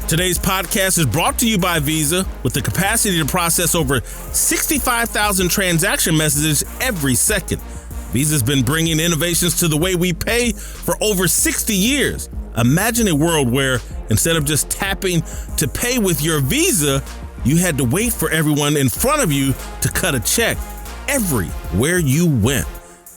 Today's podcast is brought to you by Visa, with the capacity to process over 65,000 transaction messages every second. Visa's been bringing innovations to the way we pay for over 60 years. Imagine a world where, instead of just tapping to pay with your Visa, you had to wait for everyone in front of you to cut a check everywhere you went.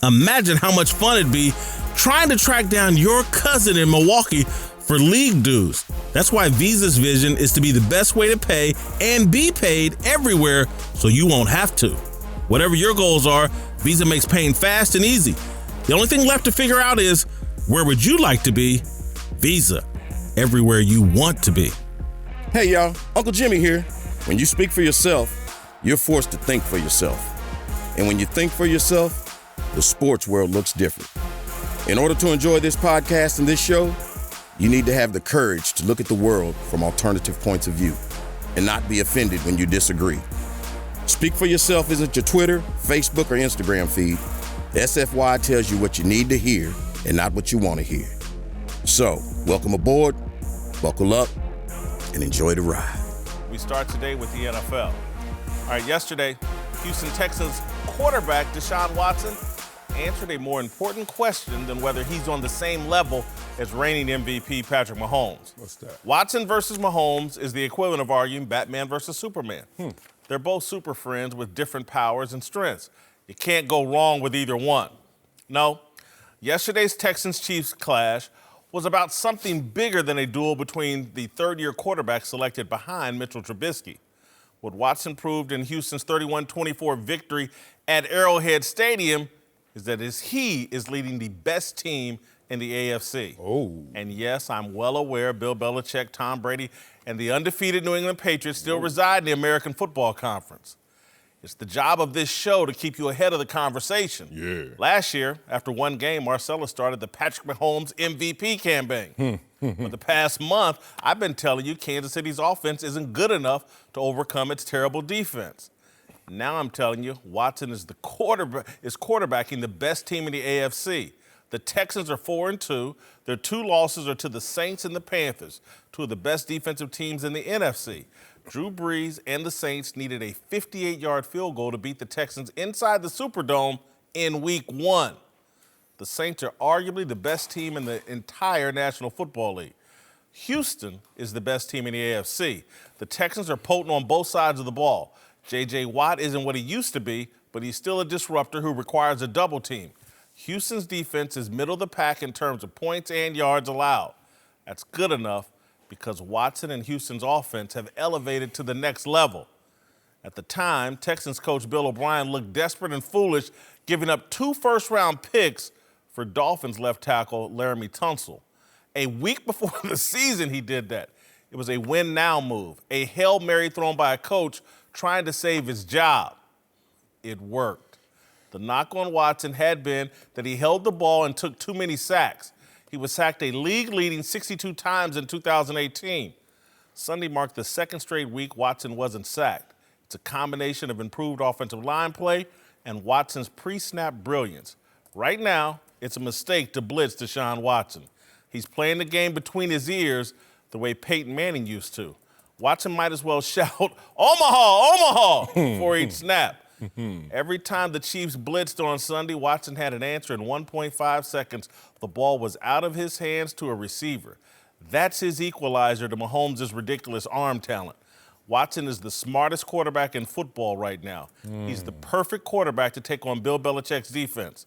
Imagine how much fun it'd be trying to track down your cousin in Milwaukee for league dues. That's why Visa's vision is to be the best way to pay and be paid everywhere, so you won't have to. Whatever your goals are, Visa makes paying fast and easy. The only thing left to figure out is, where would you like to be? Visa, everywhere you want to be. Hey y'all, Uncle Jimmy here. When you speak for yourself, you're forced to think for yourself. And when you think for yourself, the sports world looks different. In order to enjoy this podcast and this show, you need to have the courage to look at the world from alternative points of view and not be offended when you disagree. Speak for yourself isn't your Twitter, Facebook, or Instagram feed. SFY tells you what you need to hear and not what you want to hear. So, welcome aboard, buckle up, and enjoy the ride. We start today with the NFL. All right, yesterday, Houston Texans quarterback Deshaun Watson answered a more important question than whether he's on the same level as reigning MVP Patrick Mahomes. What's that? Watson versus Mahomes is the equivalent of arguing Batman versus Superman. They're both super friends with different powers and strengths. You can't go wrong with either one. No, yesterday's Texans-Chiefs clash was about something bigger than a duel between the third-year quarterback selected behind Mitchell Trubisky. What Watson proved in Houston's 31-24 victory at Arrowhead Stadium is that he is leading the best team in the AFC. Oh. And yes, I'm well aware Bill Belichick, Tom Brady, and the undefeated New England Patriots still reside in the American Football Conference. It's the job of this show to keep you ahead of the conversation. Yeah. Last year, after one game, Marcellus started the Patrick Mahomes MVP campaign. For the past month, I've been telling you Kansas City's offense isn't good enough to overcome its terrible defense. Now I'm telling you, Watson is quarterbacking the best team in the AFC. The Texans are 4-2. Their two losses are to the Saints and the Panthers, two of the best defensive teams in the NFC. Drew Brees and the Saints needed a 58-yard field goal to beat the Texans inside the Superdome in Week 1. The Saints are arguably the best team in the entire National Football League. Houston is the best team in the AFC. The Texans are potent on both sides of the ball. J.J. Watt isn't what he used to be, but he's still a disruptor who requires a double team. Houston's defense is middle of the pack in terms of points and yards allowed. That's good enough because Watson and Houston's offense have elevated to the next level. At the time, Texans coach Bill O'Brien looked desperate and foolish, giving up 2 first-round picks for Dolphins left tackle Laramie Tunsil. A week before the season, he did that. It was a win-now move, a Hail Mary thrown by a coach trying to save his job. It worked. The knock on Watson had been that he held the ball and took too many sacks. He was sacked a league-leading 62 times in 2018. Sunday marked the second straight week Watson wasn't sacked. It's a combination of improved offensive line play and Watson's pre-snap brilliance. Right now, it's a mistake to blitz Deshaun Watson. He's playing the game between his ears the way Peyton Manning used to. Watson might as well shout, "Omaha, Omaha," before each snap. Every time the Chiefs blitzed on Sunday, Watson had an answer in 1.5 seconds. The ball was out of his hands to a receiver. That's his equalizer to Mahomes' ridiculous arm talent. Watson is the smartest quarterback in football right now. He's the perfect quarterback to take on Bill Belichick's defense.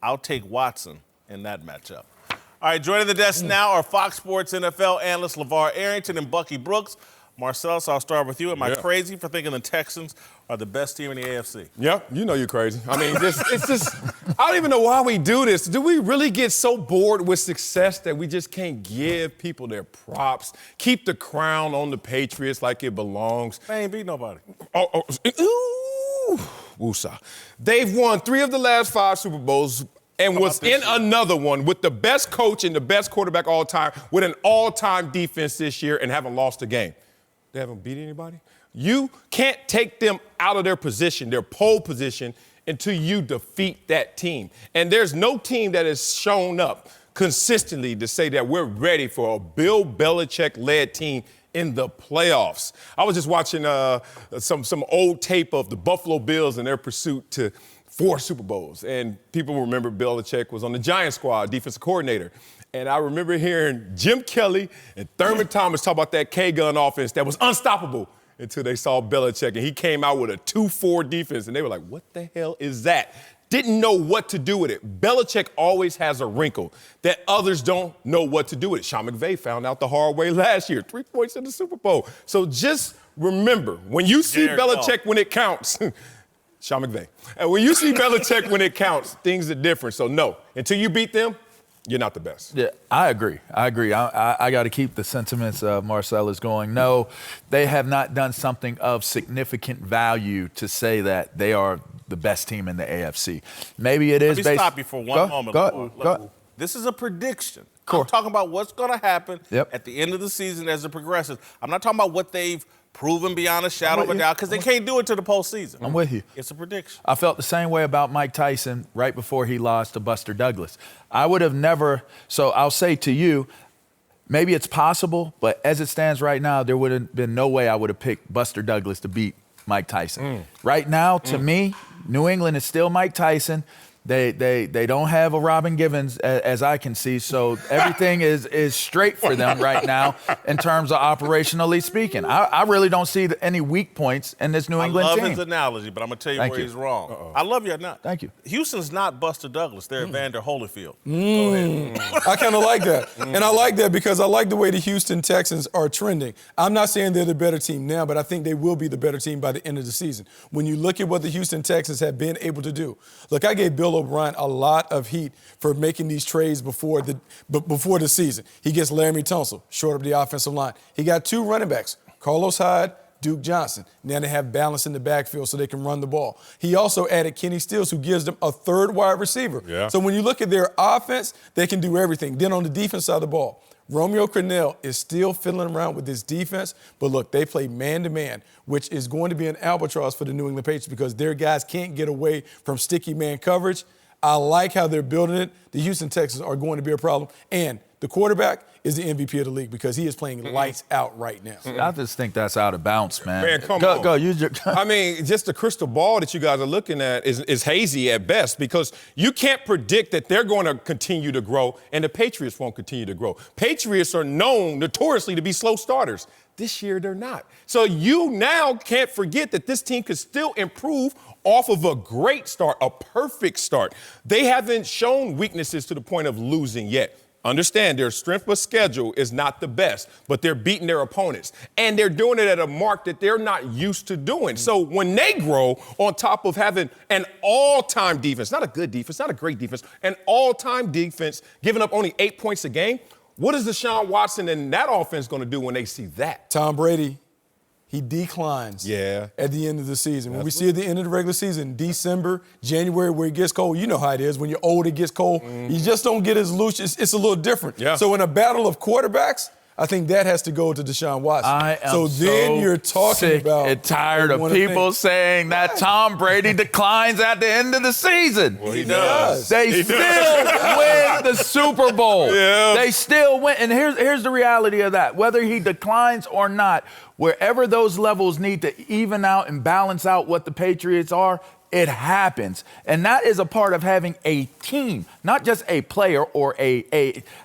I'll take Watson in that matchup. All right, joining the desk now are Fox Sports NFL analysts LeVar Arrington and Bucky Brooks. Marcellus, I'll start with you. Am I crazy for thinking the Texans are the best team in the AFC? Yeah, you know you're crazy. I mean, it's just, I don't even know why we do this. Do we really get so bored with success that we just can't give people their props, keep the crown on the Patriots like it belongs? They ain't beat nobody. Ooh, woosah. They've won 3 of the last 5 Super Bowls and was in another one with the best coach and the best quarterback all time, with an all-time defense this year and haven't lost a game. They haven't beat anybody? You can't take them out of their position, their pole position, until you defeat that team. And there's no team that has shown up consistently to say that we're ready for a Bill Belichick-led team in the playoffs. I was just watching some old tape of the Buffalo Bills and their pursuit to 4 Super Bowls. And people remember Belichick was on the Giants squad, defensive coordinator. And I remember hearing Jim Kelly and Thurman Thomas talk about that K-gun offense that was unstoppable until they saw Belichick. And he came out with a 2-4 defense. And they were like, what the hell is that? Didn't know what to do with it. Belichick always has a wrinkle that others don't know what to do with it. Sean McVay found out the hard way last year, 3 points in the Super Bowl. So just remember, when you see Belichick when it counts, Sean McVay, and when you see Belichick when it counts, things are different. So no, until you beat them, you're not the best. Yeah, I agree. I got to keep the sentiments of Marcellus going. No, they have not done something of significant value to say that they are the best team in the AFC. Maybe it is. Let me stop you for one moment. Go. This is a prediction. Cool. I'm talking about what's going to happen at the end of the season as it progresses. I'm not talking about what they've proven beyond a shadow of a doubt, because they can't do it to the postseason. I'm with you. It's a prediction. I felt the same way about Mike Tyson right before he lost to Buster Douglas. I would have never, so I'll say to you, maybe it's possible, but as it stands right now, there would have been no way I would have picked Buster Douglas to beat Mike Tyson. Right now, to me, New England is still Mike Tyson. They don't have a Robin Givens, as I can see, so everything is straight for them right now in terms of operationally speaking. I really don't see any weak points in this New England team. I love his analogy, but I'm going to tell you where he's wrong. Uh-oh. I love you. Not. Thank you. Houston's not Buster Douglas. They're Evander Holyfield. Go ahead. I kind of like that. And I like that because I like the way the Houston Texans are trending. I'm not saying they're the better team now, but I think they will be the better team by the end of the season. When you look at what the Houston Texans have been able to do. Look, I gave Bill O'Brien a lot of heat for making these trades before the season. He gets Laramie Tunsil, short up the offensive line. He got 2 running backs, Carlos Hyde, Duke Johnson. Now they have balance in the backfield so they can run the ball. He also added Kenny Stills, who gives them a 3rd wide receiver. Yeah. So when you look at their offense, they can do everything. Then on the defense side of the ball, Romeo Crennel is still fiddling around with this defense, but look, they play man-to-man, which is going to be an albatross for the New England Patriots because their guys can't get away from sticky man coverage. I like how they're building it. The Houston Texans are going to be a problem. And the quarterback is the MVP of the league because he is playing lights out right now. I just think that's out of bounds, man. Man, come on. Go. Use your. I mean, just the crystal ball that you guys are looking at is hazy at best because you can't predict that they're going to continue to grow and the Patriots won't continue to grow. Patriots are known notoriously to be slow starters. This year, they're not. So you now can't forget that this team could still improve off of a great start, a perfect start. They haven't shown weaknesses to the point of losing yet. Understand their strength of schedule is not the best, but they're beating their opponents. And they're doing it at a mark that they're not used to doing. So when they grow on top of having an all-time defense, not a good defense, not a great defense, an all-time defense, giving up only 8 points a game, what is Deshaun Watson and that offense going to do when they see that? Tom Brady, he declines at the end of the season. When we see at the end of the regular season, December, January, where it gets cold, you know how it is. When you're old, it gets cold. You just don't get as loose. It's a little different. Yeah. So in a battle of quarterbacks, I think that has to go to Deshaun Watson. I am then you're talking sick about and tired of people saying that Tom Brady declines at the end of the season. Well, he does. They still win the Super Bowl. Yeah. They still win. And here's the reality of that. Whether he declines or not, wherever those levels need to even out and balance out what the Patriots are, it happens. And that is a part of having a team, not just a player or a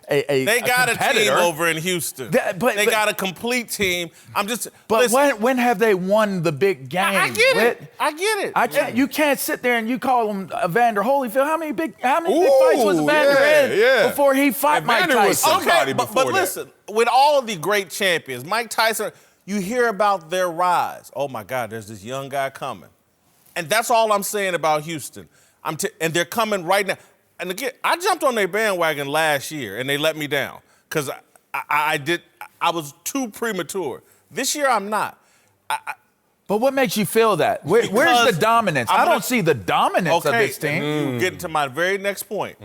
They got a competitor. team over in Houston. They got a complete team. But when have they won the big game? I get it. You can't sit there and you call him Evander Holyfield. How many big fights was Evander in before he fought Mike Evander was Tyson? somebody but before that. listen, with all the great champions, Mike Tyson, you hear about their rise. Oh my God, there's this young guy coming. And that's all I'm saying about Houston. And they're coming right now. And again, I jumped on their bandwagon last year, and they let me down because I was too premature. This year, I'm not. But what makes you feel that? Where's the dominance? I don't see the dominance of this team. You get to my very next point.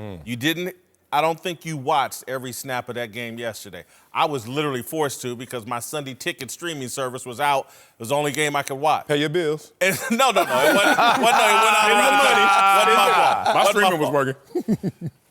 I don't think you watched every snap of that game yesterday. I was literally forced to because my Sunday ticket streaming service was out. It was the only game I could watch. Pay your bills. And, no. It went out of money. My streaming was working.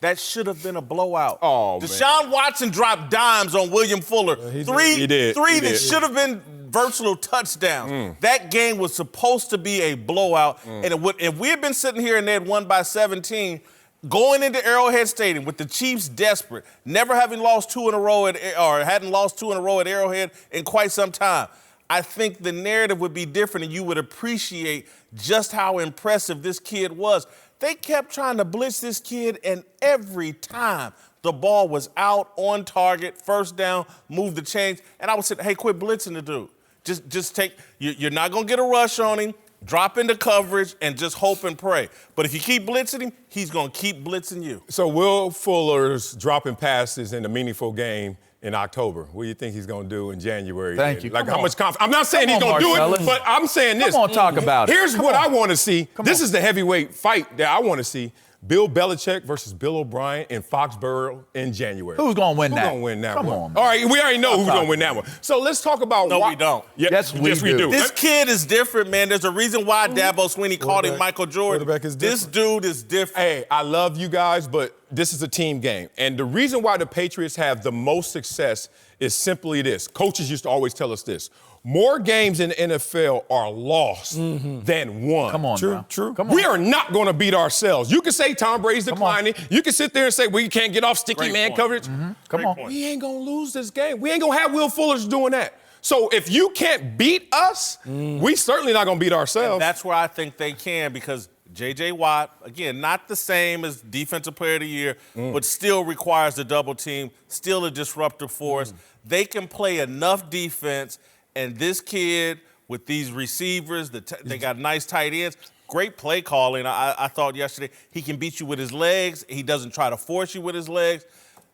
That should have been a blowout. Oh, Deshaun Watson dropped dimes on William Fuller. Three that should have been versatile touchdowns. That game was supposed to be a blowout. And if we had been sitting here and they had won by 17, going into Arrowhead Stadium with the Chiefs desperate, never having lost two in a row hadn't lost 2 in a row at Arrowhead in quite some time, I think the narrative would be different and you would appreciate just how impressive this kid was. They kept trying to blitz this kid, and every time the ball was out, on target, first down, move the chains, and I would say, hey, quit blitzing the dude. Just take, you're not going to get a rush on him, drop into coverage, and just hope and pray. But if you keep blitzing him, he's going to keep blitzing you. So Will Fuller's dropping passes in a meaningful game in October. What do you think he's going to do in January? Thank you. Like, how much confidence? I'm not saying he's going to do it, but I'm saying this. Come on, talk about it. Here's what I want to see. This is the heavyweight fight that I want to see. Bill Belichick versus Bill O'Brien in Foxborough in January. Who's going to win that? Who's going to win that one? Come on, man. All right, we already know who's going to win that one. So let's talk about No, we don't. Yes, we do. This kid is different, man. There's a reason why Dabo Swinney called him Michael Jordan. This dude is different. Hey, I love you guys, but this is a team game. And the reason why the Patriots have the most success is simply this. Coaches used to always tell us this. More games in the NFL are lost than won. Come on, True. Come on. We are not going to beat ourselves. You can say Tom Brady's declining. You can sit there and say, well, you can't get off sticky man coverage. Come on. We ain't going to lose this game. We ain't going to have Will Fuller's doing that. So if you can't beat us, we certainly not going to beat ourselves. And that's where I think they can, because J.J. Watt, again, not the same as Defensive Player of the Year, but still requires a double team, still a disruptive force. They can play enough defense, and this kid with these receivers, they got nice tight ends, great play calling. I thought yesterday he can beat you with his legs. He doesn't try to force you with his legs.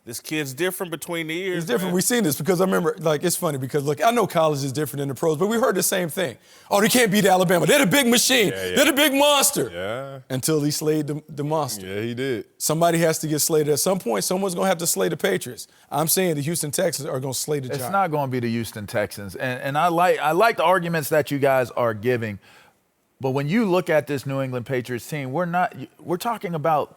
This kid's different between the ears. It's different. Man. We've seen this because I remember, it's funny because, look, I know college is different than the pros, but we heard the same thing. Oh, they can't beat Alabama. They're the big machine. They're the big monster. Yeah. Until he slayed the monster. Yeah, he did. Somebody has to get slayed. At some point, someone's going to have to slay the Patriots. I'm saying the Houston Texans are going to slay the Giants. It's not going to be the Houston Texans. And I like the arguments that you guys are giving. But when you look at this New England Patriots team, we're talking about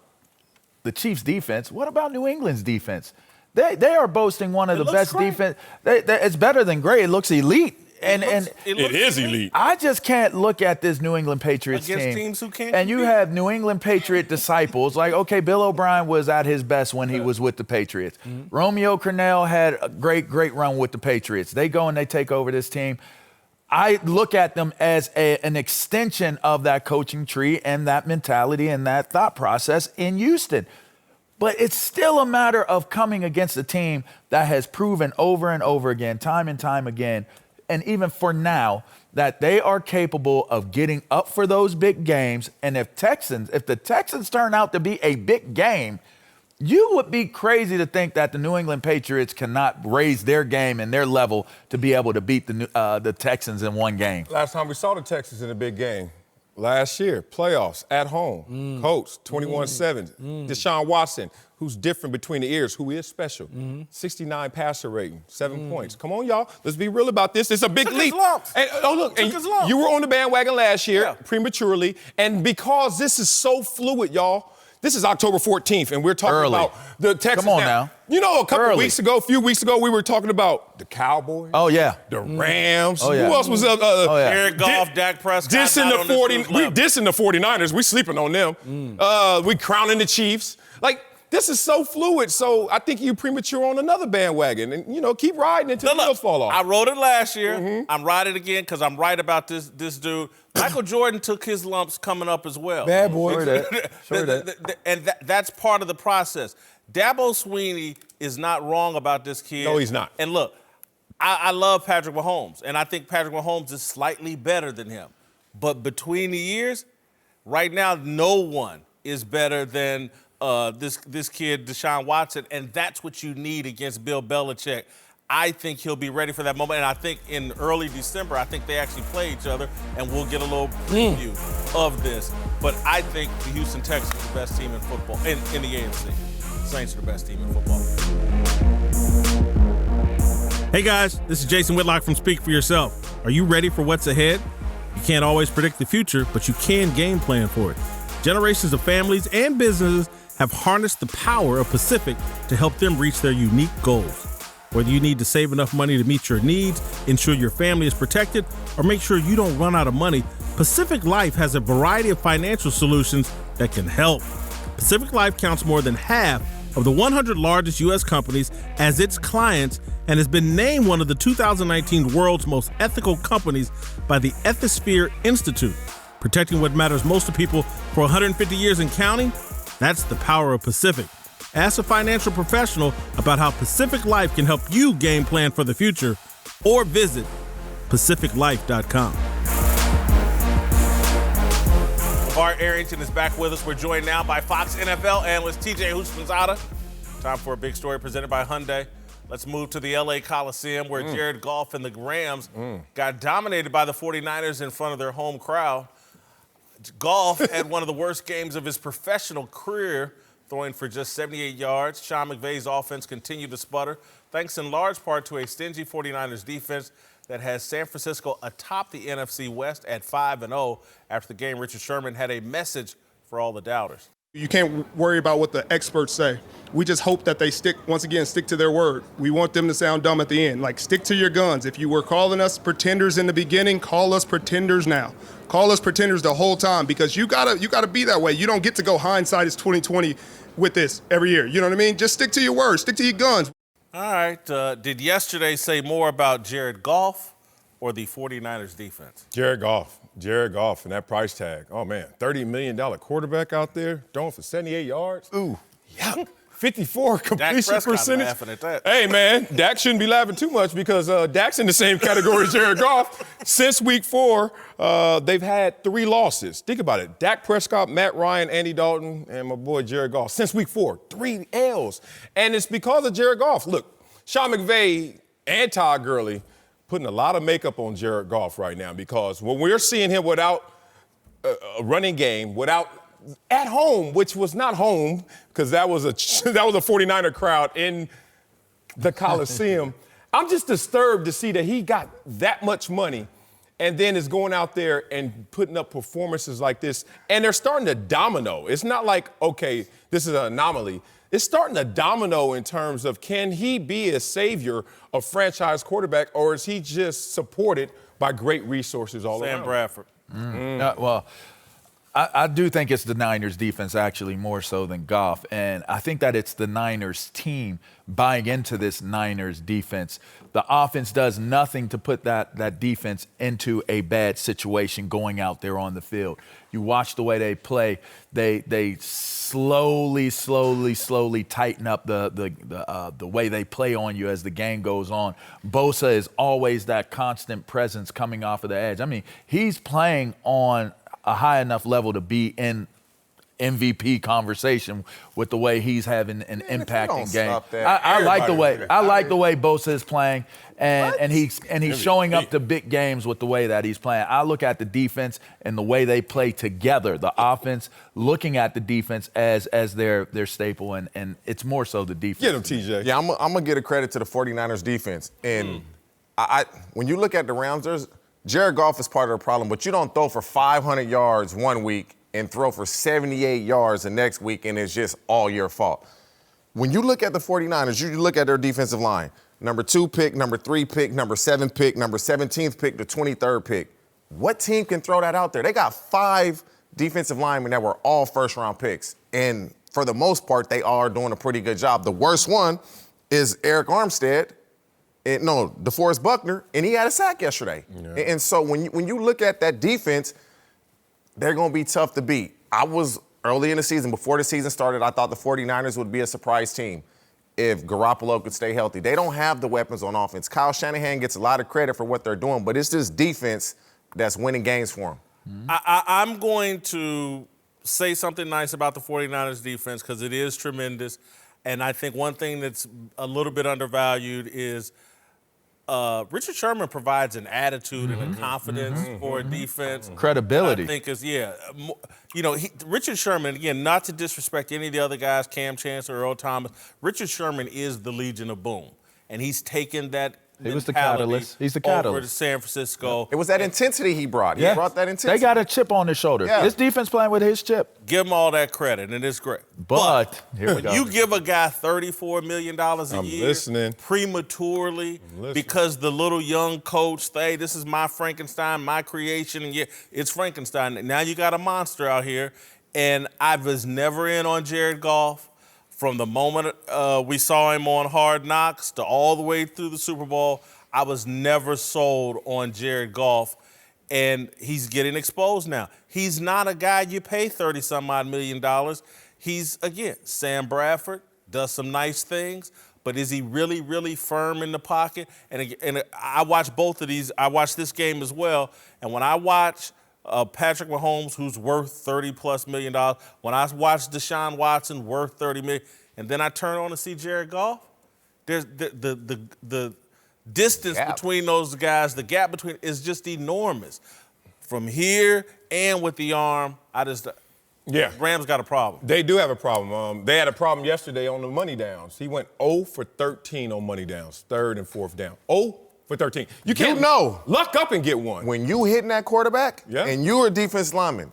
the Chiefs' defense. What about New England's defense? They are boasting one of the best defense. It's better than great. It looks elite. It is elite. I just can't look at this New England Patriots against team. Teams who can't and you compete. have New England Patriot disciples. Like, okay, Bill O'Brien was at his best when he was with the Patriots. Romeo Crennel had a great run with the Patriots. They go and they take over this team. I look at them as an extension of that coaching tree and that mentality and that thought process in Houston. But it's still a matter of coming against a team that has proven over and over again, time and time again, and even for now, that they are capable of getting up for those big games. And if the Texans turn out to be a big game, you would be crazy to think that the New England Patriots cannot raise their game and their level to be able to beat the Texans in one game. Last time we saw the Texans in a big game. Last year, playoffs, at home, coach, 21-7. Deshaun Watson, who's different between the ears, who is special. 69 passer rating, 7 points. Come on, y'all. Let's be real about this. It's a big leap. And, you were on the bandwagon last year, prematurely. And because this is so fluid, y'all, this is October 14th, and we're talking about the Texans. Come on now. You know, a few weeks ago, we were talking about the Cowboys. Oh, yeah. The Rams. Oh, yeah. Who else was up? Eric Goff, Dak Prescott. We dissing the 49ers. We sleeping on them. We crowning the Chiefs. Like, this is so fluid. So I think you premature on another bandwagon. And, keep riding until the wheels fall off. I rode it last year. I'm riding it again because I'm right about this dude. Michael Jordan took his lumps coming up as well. Bad boy. Sure that. And that's part of the process. Dabo Swinney is not wrong about this kid. No, he's not. And look, I love Patrick Mahomes, and I think Patrick Mahomes is slightly better than him. But between the years, right now, no one is better than this kid, Deshaun Watson, and that's what you need against Bill Belichick. I think he'll be ready for that moment, and I think in early December, I think they actually play each other, and we'll get a little preview of this. But I think the Houston Texans are the best team in football, in the AFC. Saints are the best team in football. Hey guys, this is Jason Whitlock from Speak for Yourself. Are you ready for what's ahead? You can't always predict the future, but you can game plan for it. Generations of families and businesses have harnessed the power of Pacific to help them reach their unique goals. Whether you need to save enough money to meet your needs, ensure your family is protected, or make sure you don't run out of money, Pacific Life has a variety of financial solutions that can help. Pacific Life counts more than half of the 100 largest U.S. companies as its clients and has been named one of the 2019 world's most ethical companies by the Ethisphere Institute. Protecting what matters most to people for 150 years and counting? That's the power of Pacific. Ask a financial professional about how Pacific Life can help you game plan for the future, or visit pacificlife.com. LeVar Arrington is back with us. We're joined now by Fox NFL analyst TJ Houshmandzadeh. Time for a big story presented by Hyundai. Let's move to the LA Coliseum where Jared Goff and the Rams got dominated by the 49ers in front of their home crowd. Goff had one of the worst games of his professional career, throwing for just 78 yards. Sean McVay's offense continued to sputter, thanks in large part to a stingy 49ers defense that has San Francisco atop the NFC West at 5-0. After the game, Richard Sherman had a message for all the doubters. You can't worry about what the experts say. We just hope that they stick to their word. We want them to sound dumb at the end. Like, stick to your guns. If you were calling us pretenders in the beginning, call us pretenders now. Call us pretenders the whole time, because you gotta be that way. You don't get to go hindsight is 2020 with this every year. You know what I mean? Just stick to your word. Stick to your guns. All right. Did yesterday say more about Jared Goff or the 49ers defense? Jared Goff and that price tag. Oh, man, $30 million quarterback out there throwing for 78 yards. Ooh, yuck. 54 completion percentage. Laughing at that. Hey, man, Dak shouldn't be laughing too much because Dak's in the same category as Jared Goff. Since week 4, they've had 3 losses. Think about it. Dak Prescott, Matt Ryan, Andy Dalton, and my boy Jared Goff. Since week 4, 3 L's. And it's because of Jared Goff. Look, Sean McVay and Todd Gurley putting a lot of makeup on Jared Goff right now, because when we're seeing him without a running game, without at home, which was not home because that was a 49er crowd in the Coliseum. I'm just disturbed to see that he got that much money and then is going out there and putting up performances like this. And they're starting to domino. It's not like, okay, this is an anomaly. It's starting to domino in terms of, can he be a savior of franchise quarterback, or is he just supported by great resources all around? Sam Bradford. Well, I do think it's the Niners defense actually more so than Goff. And I think that it's the Niners team buying into this Niners defense. The offense does nothing to put that defense into a bad situation going out there on the field. You watch the way they play. They slowly tighten up the way they play on you as the game goes on. Bosa is always that constant presence coming off of the edge. I mean, he's playing on a high enough level to be in MVP conversation with the way he's having an impacting game. I like the way Bosa is playing, and he's showing up to big games with the way that he's playing. I look at the defense and the way they play together, the offense looking at the defense as their staple, and it's more so the defense. Get him, TJ. Yeah, I'm gonna get a credit to the 49ers defense. And when you look at the Rams, Jared Goff is part of the problem, but you don't throw for 500 yards one week and throw for 78 yards the next week, and it's just all your fault. When you look at the 49ers, you look at their defensive line. Number 2 pick, number 3 pick, number 7 pick, number 17th pick, the 23rd pick. What team can throw that out there? They got 5 defensive linemen that were all first-round picks, and for the most part, they are doing a pretty good job. The worst one is Eric Armstead. DeForest Buckner, and he had a sack yesterday. Yeah. And so when you look at that defense, they're going to be tough to beat. I was early in the season, before the season started, I thought the 49ers would be a surprise team if Garoppolo could stay healthy. They don't have the weapons on offense. Kyle Shanahan gets a lot of credit for what they're doing, but it's this defense that's winning games for him. I'm going to say something nice about the 49ers defense because it is tremendous. And I think one thing that's a little bit undervalued is Richard Sherman provides an attitude and a confidence for a defense. Credibility. I think Richard Sherman, again, not to disrespect any of the other guys, Cam Chancellor or Earl Thomas, Richard Sherman is the Legion of Boom. And he's taken that He was the catalyst. He's the catalyst. Over to San Francisco. It was that intensity he brought. He brought that intensity. They got a chip on their shoulder. Yeah. This defense playing with his chip. Give him all that credit, and it's great. But here we go. You give a guy $34 million a year listening. prematurely because the little young coach, hey, this is my Frankenstein, my creation, and yeah, it's Frankenstein. Now you got a monster out here, and I was never in on Jared Goff. From the moment we saw him on Hard Knocks to all the way through the Super Bowl, I was never sold on Jared Goff, and he's getting exposed now. He's not a guy you pay $30-some-odd million. He's, again, Sam Bradford, does some nice things, but is he really, really firm in the pocket? And I watch both of these. I watch this game as well, and when I watch Patrick Mahomes, who's worth $30+ million. When I watch Deshaun Watson, worth $30 million, and then I turn on to see Jared Goff, there's the distance between those guys, the gap between is just enormous. From here and with the arm, Rams got a problem. They do have a problem. They had a problem yesterday on the money downs. He went 0 for 13 on money downs, third and fourth down. 0 for 13. You can't luck up and get one. When you hitting that quarterback and you're a defense lineman,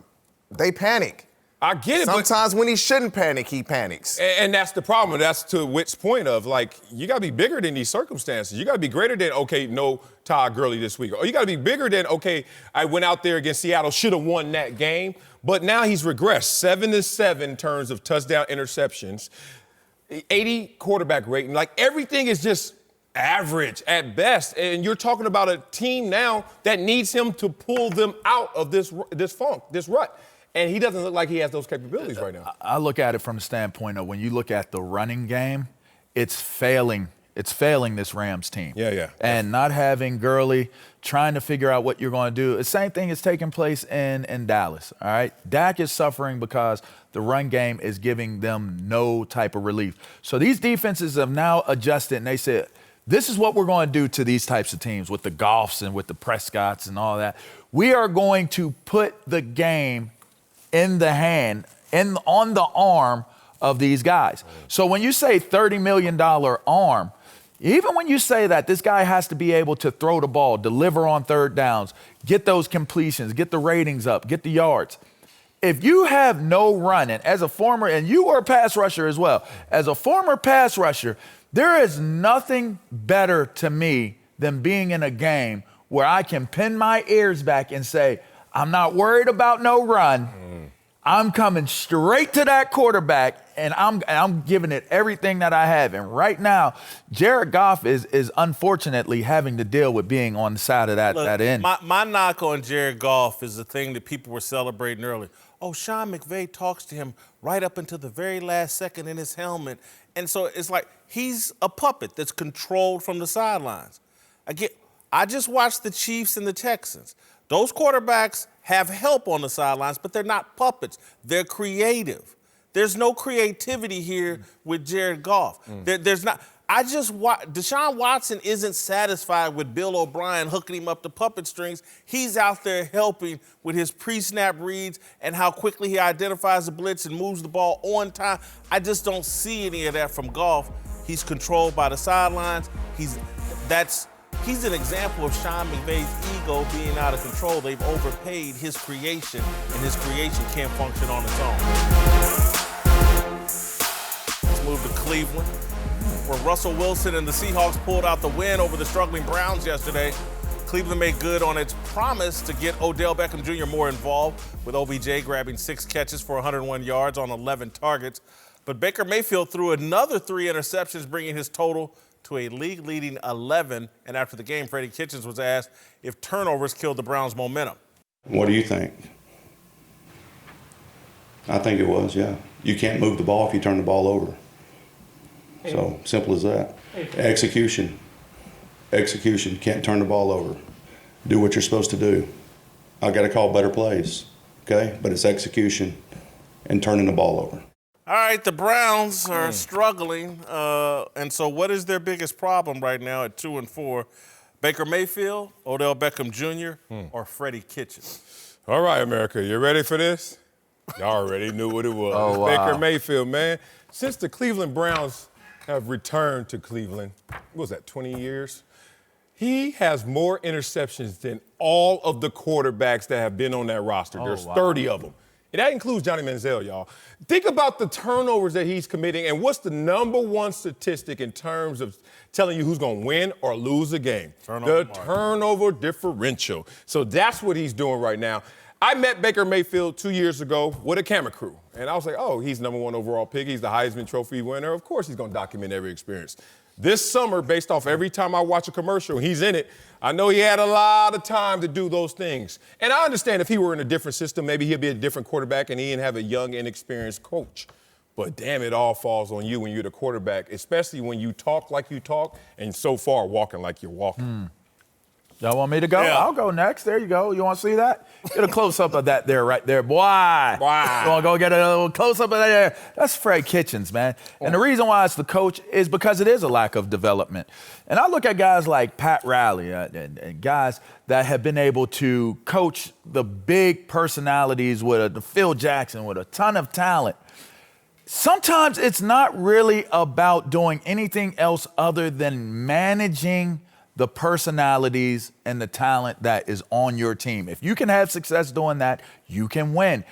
they panic. I get it. Sometimes when he shouldn't panic, he panics. And that's the problem. That's to Whit's point of, like, you got to be bigger than these circumstances. You got to be greater than, okay, no Todd Gurley this week. Or you got to be bigger than, okay, I went out there against Seattle, should have won that game. But now he's regressed. 7-7 in terms of touchdown interceptions, 80 quarterback rating. Like, everything is just average at best. And you're talking about a team now that needs him to pull them out of this funk, this rut. And he doesn't look like he has those capabilities right now. I look at it from the standpoint of when you look at the running game, it's failing. It's failing this Rams team. Yeah. And not having Gurley, trying to figure out what you're going to do. The same thing is taking place in Dallas, all right? Dak is suffering because the run game is giving them no type of relief. So these defenses have now adjusted, and they said, this is what we're going to do to these types of teams with the Goffs and with the Prescotts and all that. We are going to put the game in the hand, on the arm of these guys. So when you say $30 million arm, even when you say that, this guy has to be able to throw the ball, deliver on third downs, get those completions, get the ratings up, get the yards. If you have no running, as a former, and you were a pass rusher as well, as a former pass rusher, there is nothing better to me than being in a game where I can pin my ears back and say, I'm not worried about no run. I'm coming straight to that quarterback, and I'm giving it everything that I have. And right now, Jared Goff is unfortunately having to deal with being on the side of that end. My knock on Jared Goff is the thing that people were celebrating earlier. Oh, Sean McVay talks to him right up until the very last second in his helmet. And so it's like he's a puppet that's controlled from the sidelines. Again, I just watched the Chiefs and the Texans. Those quarterbacks have help on the sidelines, but they're not puppets. They're creative. There's no creativity here with Jared Goff. There's not. Deshaun Watson isn't satisfied with Bill O'Brien hooking him up to puppet strings. He's out there helping with his pre-snap reads and how quickly he identifies the blitz and moves the ball on time. I just don't see any of that from Goff. He's controlled by the sidelines. He's an example of Sean McVay's ego being out of control. They've overpaid his creation, and his creation can't function on its own. Let's move to Cleveland, where Russell Wilson and the Seahawks pulled out the win over the struggling Browns yesterday. Cleveland made good on its promise to get Odell Beckham Jr. more involved, with OBJ grabbing 6 catches for 101 yards on 11 targets. But Baker Mayfield threw another 3 interceptions, bringing his total to a league-leading 11. And after the game, Freddie Kitchens was asked if turnovers killed the Browns' momentum. What do you think? I think it was, yeah. You can't move the ball if you turn the ball over. So simple as that. Execution. Can't turn the ball over. Do what you're supposed to do. I got to call better plays, okay? But it's execution and turning the ball over. All right, the Browns are struggling, and so what is their biggest problem right now at 2-4? Baker Mayfield, Odell Beckham Jr., or Freddie Kitchens? All right, America, you ready for this? Y'all already knew what it was. Oh, wow. Baker Mayfield, man. Since the Cleveland Browns have returned to Cleveland, what was that, 20 years? He has more interceptions than all of the quarterbacks that have been on that roster. There's 30 of them. And that includes Johnny Manziel, y'all. Think about the turnovers that he's committing and what's the number one statistic in terms of telling you who's going to win or lose a game. Turnover differential. So that's what he's doing right now. I met Baker Mayfield 2 years ago with a camera crew. And I was like, oh, he's number one overall pick. He's the Heisman Trophy winner. Of course he's going to document every experience. This summer, based off every time I watch a commercial, he's in it. I know he had a lot of time to do those things. And I understand if he were in a different system, maybe he'd be a different quarterback and he didn't have a young, inexperienced coach. But damn, it all falls on you when you're the quarterback, especially when you talk like you talk and so far walking like you're walking. Y'all want me to go? Yeah. I'll go next. There you go. You want to see that? Get a close-up of that there, right there. Boy. You want to go get a little close-up of that there? That's Fred Kitchens, man. And the reason why it's the coach is because it is a lack of development. And I look at guys like Pat Riley and guys that have been able to coach the big personalities with Phil Jackson with a ton of talent. Sometimes it's not really about doing anything else other than managing the personalities and the talent that is on your team. If you can have success doing that, you can win.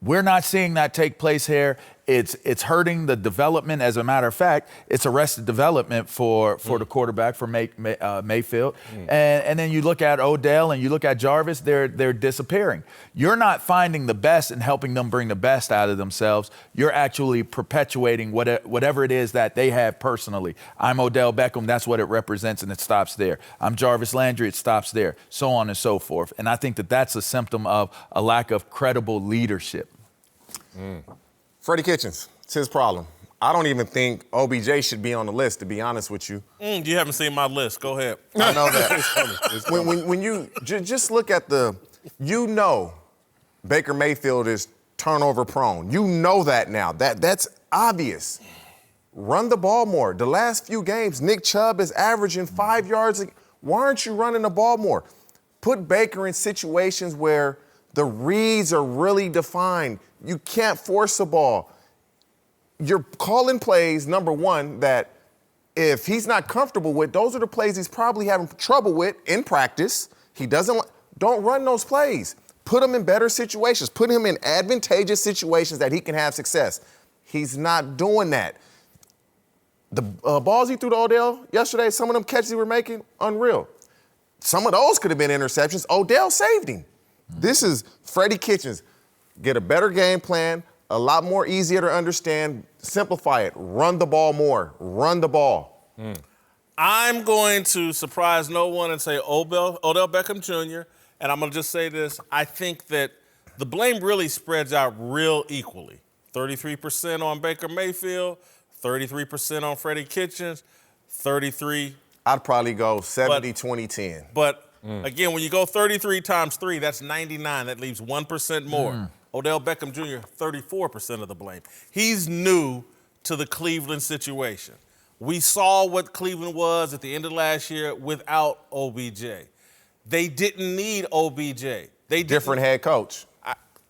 We're not seeing that take place here. It's hurting the development. As a matter of fact, it's arrested development for the quarterback, for Mayfield. And then you look at Odell and you look at Jarvis, they're disappearing. You're not finding the best and helping them bring the best out of themselves. You're actually perpetuating whatever it is that they have personally. I'm Odell Beckham, that's what it represents, and it stops there. I'm Jarvis Landry, it stops there, so on and so forth. And I think that that's a symptom of a lack of credible leadership. Freddie Kitchens, it's his problem. I don't even think OBJ should be on the list, to be honest with you. You haven't seen my list. Go ahead. I know that. When you just look at Baker Mayfield is turnover prone. You know that now. That's obvious. Run the ball more. The last few games, Nick Chubb is averaging 5 yards. Why aren't you running the ball more? Put Baker in situations where the reads are really defined. You can't force the ball. You're calling plays, number one, that if he's not comfortable with, those are the plays he's probably having trouble with in practice. Don't run those plays. Put him in better situations. Put him in advantageous situations that he can have success. He's not doing that. The balls he threw to Odell yesterday, some of them catches he were making, unreal. Some of those could have been interceptions. Odell saved him. This is Freddie Kitchens. Get a better game plan, a lot more easier to understand. Simplify it. Run the ball more. Run the ball. I'm going to surprise no one and say Odell Beckham Jr., and I'm going to just say this. I think that the blame really spreads out real equally. 33% on Baker Mayfield, 33% on Freddie Kitchens, 33. I'd probably go 70-20-10. But again, when you go 33 times 3, that's 99. That leaves 1% more. Odell Beckham Jr., 34% of the blame. He's new to the Cleveland situation. We saw what Cleveland was at the end of last year without OBJ. They didn't need OBJ. Different head coach.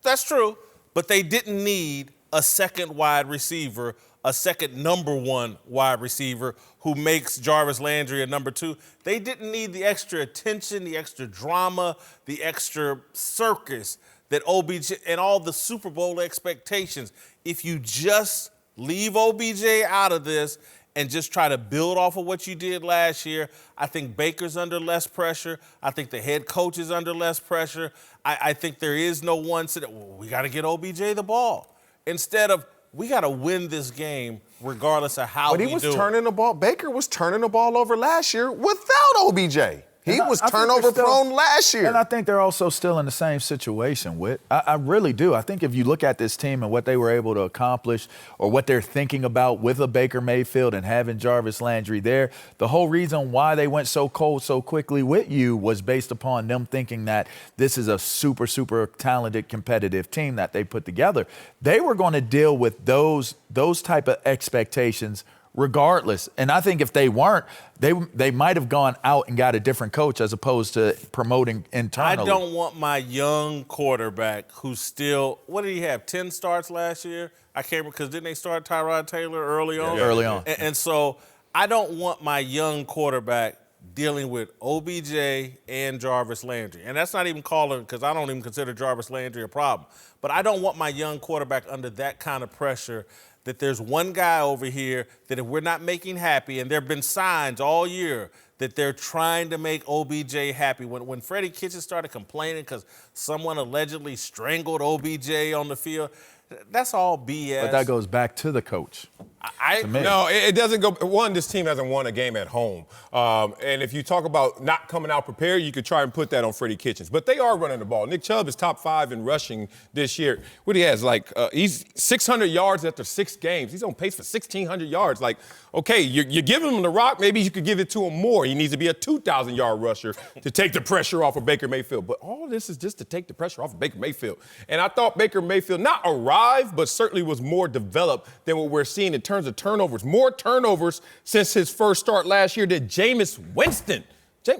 That's true, but they didn't need a second wide receiver, a second number one wide receiver who makes Jarvis Landry a number 2. They didn't need the extra attention, the extra drama, the extra circus that OBJ and all the Super Bowl expectations. If you just leave OBJ out of this and just try to build off of what you did last year, I think Baker's under less pressure. I think the head coach is under less pressure. I think there is no one we got to get OBJ the ball. Instead of, we got to win this game regardless of how we do it. But he was turning the ball. Baker was turning the ball over last year without OBJ. He was turnover prone last year. And I think they're also still in the same situation, Whit. I really do. I think if you look at this team and what they were able to accomplish or what they're thinking about with a Baker Mayfield and having Jarvis Landry there, the whole reason why they went so cold so quickly with you was based upon them thinking that this is a super, super talented, competitive team that they put together. They were going to deal with those type of expectations regardless. And I think if they weren't, they might have gone out and got a different coach as opposed to promoting internally. I don't want my young quarterback who's still, what did he have, 10 starts last year? I can't remember, because didn't they start Tyrod Taylor early on? Yeah, early on. And so I don't want my young quarterback dealing with OBJ and Jarvis Landry. And that's not even calling, because I don't even consider Jarvis Landry a problem. But I don't want my young quarterback under that kind of pressure that there's one guy over here that if we're not making happy, and there have been signs all year that they're trying to make OBJ happy. When Freddie Kitchens started complaining because someone allegedly strangled OBJ on the field, that's all BS. But that goes back to the coach. No, it doesn't go. One, this team hasn't won a game at home. And if you talk about not coming out prepared, you could try and put that on Freddie Kitchens. But they are running the ball. Nick Chubb is top 5 in rushing this year. What he has, he's 600 yards after 6 games. He's on pace for 1,600 yards. Like, okay, you're giving him the rock. Maybe you could give it to him more. He needs to be a 2,000-yard rusher to take the pressure off of Baker Mayfield. But all this is just to take the pressure off of Baker Mayfield. And I thought Baker Mayfield not arrived, but certainly was more developed than what we're seeing in terms of turnovers. More turnovers since his first start last year than Jameis Winston.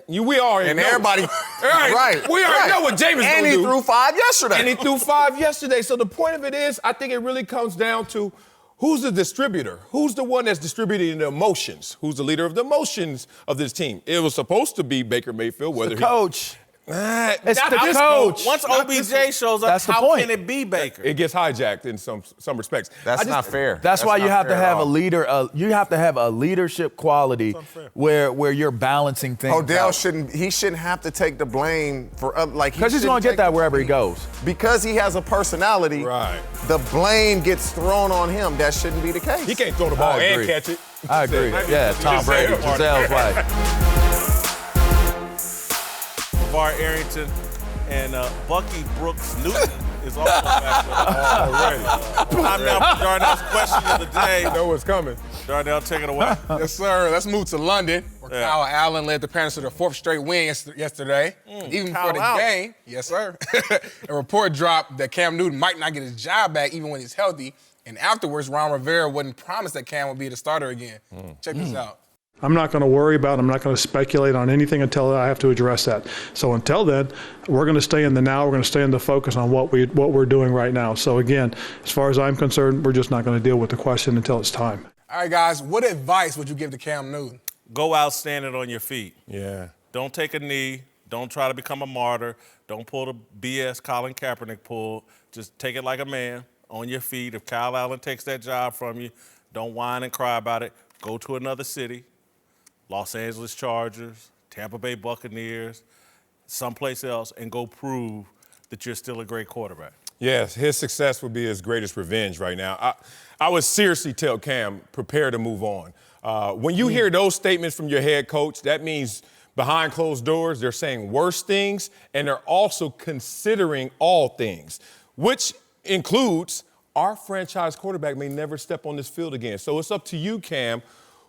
We already know. Everybody, right. We already know what Jameis going to do. And he threw 5 yesterday. And he threw 5 yesterday. So the point of it is, I think it really comes down to who's the distributor? Who's the one that's distributing the emotions? Who's the leader of the emotions of this team? It was supposed to be Baker Mayfield. It's the coach. It's the coach. Once OBJ shows up, how can it be Baker? It gets hijacked in some respects. That's not fair. That's why you have to have a leader. You have to have a leadership quality where you're balancing things. Odell shouldn't have to take the blame for because he's going to get that wherever he goes. Because he has a personality. Right. The blame gets thrown on him. That shouldn't be the case. He can't throw the ball and catch it. I agree. Yeah, Tom Brady, Giselle's wife. LeVar Arrington and Bucky Brooks Newton is also back with us already. Time now for Darnell's question of the day. You know what's coming. Darnell, take it away. Yes, sir. Let's move to London, where Kyle Allen led the Panthers to their 4th straight win yesterday. Even before the game, yes, sir. A report dropped that Cam Newton might not get his job back even when he's healthy. And afterwards, Ron Rivera wouldn't promise that Cam would be the starter again. Check this out. I'm not going to worry about it. I'm not going to speculate on anything until I have to address that. So until then, we're going to stay in the now. We're going to stay in the focus on what we're doing right now. So again, as far as I'm concerned, we're just not going to deal with the question until it's time. All right, guys, what advice would you give to Cam Newton? Go out standing on your feet. Yeah. Don't take a knee. Don't try to become a martyr. Don't pull the BS Colin Kaepernick pull. Just take it like a man, on your feet. If Kyle Allen takes that job from you, don't whine and cry about it. Go to another city. Los Angeles Chargers, Tampa Bay Buccaneers, someplace else, and go prove that you're still a great quarterback. Yes, his success would be his greatest revenge right now. I would seriously tell Cam, prepare to move on. When you hear those statements from your head coach, that means behind closed doors, they're saying worse things, and they're also considering all things, which includes our franchise quarterback may never step on this field again. So it's up to you, Cam,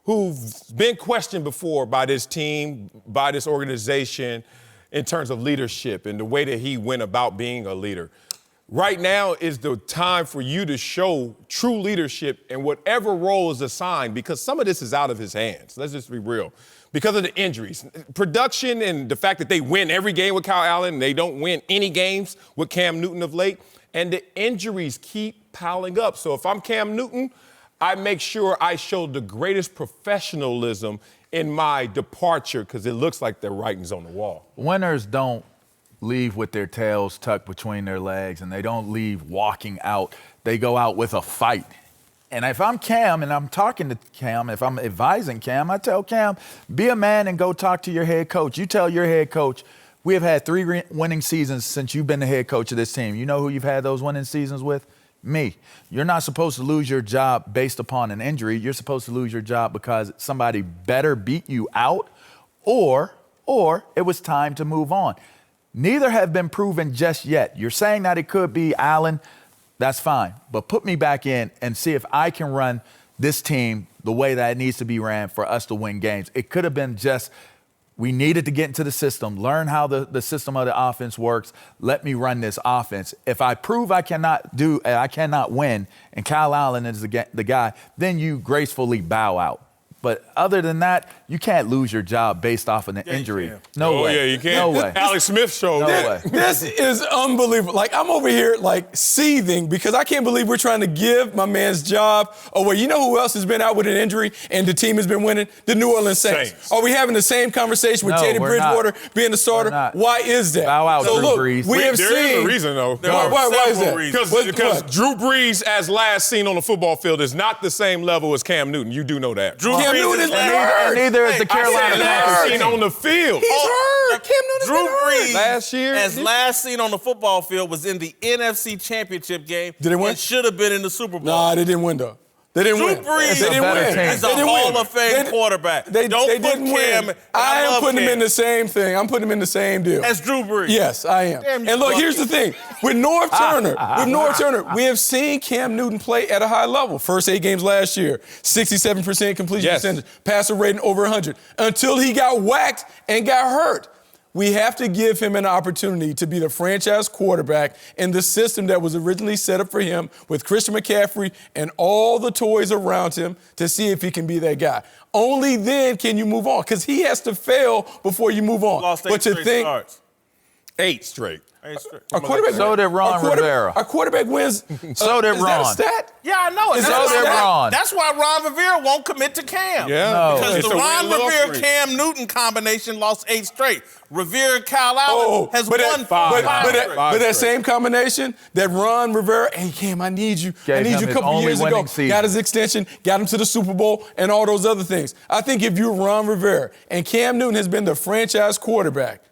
who've been questioned before by this team, by this organization, in terms of leadership and the way that he went about being a leader. Right now is the time for you to show true leadership in whatever role is assigned, because some of this is out of his hands. Let's just be real. Because of the injuries. Production and the fact that they win every game with Kyle Allen and they don't win any games with Cam Newton of late, and the injuries keep piling up. So if I'm Cam Newton, I make sure I show the greatest professionalism in my departure because it looks like the writing's on the wall. Winners don't leave with their tails tucked between their legs, and they don't leave walking out. They go out with a fight. And if I'm Cam and I'm talking to Cam, if I'm advising Cam, I tell Cam, be a man and go talk to your head coach. You tell your head coach, we have had 3 winning seasons since you've been the head coach of this team. You know who you've had those winning seasons with? Me. You're not supposed to lose your job based upon an injury. You're supposed to lose your job because somebody better beat you out or it was time to move on. Neither have been proven just yet. You're saying that it could be Allen. That's fine. But put me back in and see if I can run this team the way that it needs to be ran for us to win games. It could have been just we needed to get into the system, learn how the system of the offense works. Let me run this offense. If I prove I cannot win, and Kyle Allen is the guy, then you gracefully bow out. But other than that, you can't lose your job based off of an injury. No way. Oh, yeah, you can't. No way. Alex Smith showed No that. way. This is unbelievable. Like, I'm over here, like, seething because I can't believe we're trying to give my man's job away. You know who else has been out with an injury and the team has been winning? The New Orleans Saints. Are we having the same conversation with No, Teddy we're Bridgewater not. being the starter? We're not. Why is that? Bow out, so Drew look, Brees. we have There seen. is a reason, though. Why is that? Because What? Drew Brees, as last seen on the football field, is not the same level as Cam Newton. You do know that. Drew Cam Brees Newton is is last- hurt. Neither is the Carolina Last Panthers. seen on the field. He's hurt. Cam Newton's Drew been hurt. Brees, Last year? as last seen on the football field, was in the NFC Championship game. Did they win? And should have been in the Super Bowl. Nah, they didn't win, though. They didn't Drew win. Brees They didn't is a better win. team. He's They a didn't Hall win. of Fame They- quarterback. They Don't they put didn't Cam. win. and I am love putting him Cam, in the same thing. I'm putting him in the same deal. as Drew Brees. Yes, I am. Damn you, And look, Bucky. here's the thing. With North Turner, we have seen Cam Newton play at a high level. First 8 games last year, 67% completion percentage, passer rating over 100, until he got whacked and got hurt. We have to give him an opportunity to be the franchise quarterback in the system that was originally set up for him with Christian McCaffrey and all the toys around him to see if he can be that guy. Only then can you move on, because he has to fail before you move on. Lost 8 but to straight think starts. 8 straight. 8 straight. a quarterback, So did Ron Rivera. A quarterback wins. So did Is that a Ron. stat? Yeah, I know. Is That's that why Ron? That's why Ron Rivera won't commit to Cam. Yeah. No. Because It's the a Ron win-loss Rivera rate. Cam Newton combination lost 8 straight. Rivera Kyle Allen has but won that, 5 but straight. that same combination, that Ron Rivera, hey Cam, I need you. I Gave need him you a his couple only years ago. winning season. Got his extension, got him to the Super Bowl, and all those other things. I think if you're Ron Rivera and Cam Newton has been the franchise quarterback,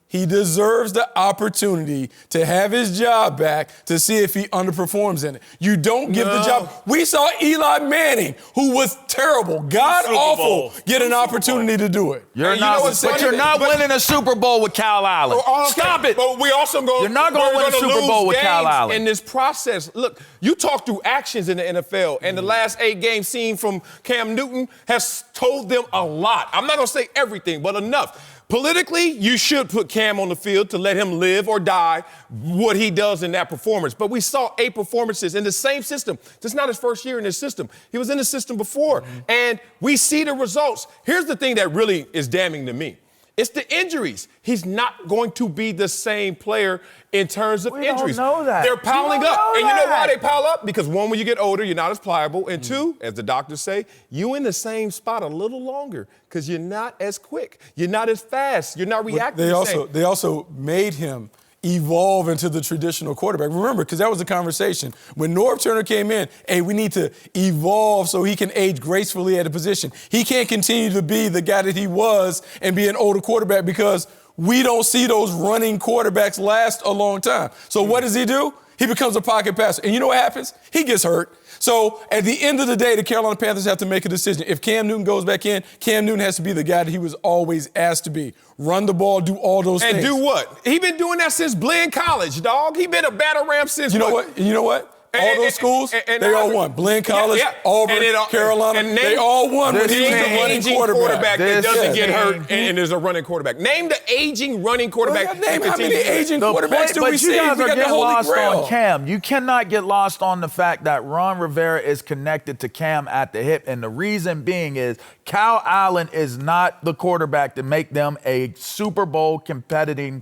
he deserves the opportunity to have his job back to see if he underperforms in it. You don't give the job. We saw Eli Manning, who was terrible, god-awful, get an opportunity to do it. You're And you know not, what's but funny? you're not winning a Super Bowl with Kyle Allen. Stop it. But we also go. You're not gonna win a Super Bowl with Kyle Allen. In this process, look, you talk through actions in the NFL, and the last 8 games seen from Cam Newton has told them a lot. I'm not gonna say everything, but enough. Politically, you should put Cam on the field to let him live or die what he does in that performance. But we saw 8 performances in the same system. This is not his first year in this system. He was in the system before. And we see the results. Here's the thing that really is damning to me. It's the injuries. He's not going to be the same player in terms of We don't injuries. know that. They're piling We don't up. know And you know why that. they pile up? Because 1, when you get older, you're not as pliable. And 2, as the doctors say, you in the same spot a little longer because you're not as quick. You're not as fast. You're not reacting the same. They also made him evolve into the traditional quarterback. Remember, because that was the conversation. When Norv Turner came in, hey, we need to evolve so he can age gracefully at a position. He can't continue to be the guy that he was and be an older quarterback because we don't see those running quarterbacks last a long time. So what does he do? He becomes a pocket passer. And you know what happens? He gets hurt. So at the end of the day, the Carolina Panthers have to make a decision. If Cam Newton goes back in, Cam Newton has to be the guy that he was always asked to be. Run the ball, do all those things. And do what? He been doing that since Blaine College, dog. He been a battle ram since You know what? You know what? All those schools, they all won. Blaine College, Auburn, Carolina, they all won when he was the running quarterback. that doesn't get hurt Mhm. and is a running quarterback. Name the aging running quarterback. Name how many aging The quarterbacks point- do we but see? you guys We are got the getting Holy lost Grail. on Cam. You cannot get lost on the fact that Ron Rivera is connected to Cam at the hip, and the reason being is Kyle Allen is not the quarterback to make them a Super Bowl competing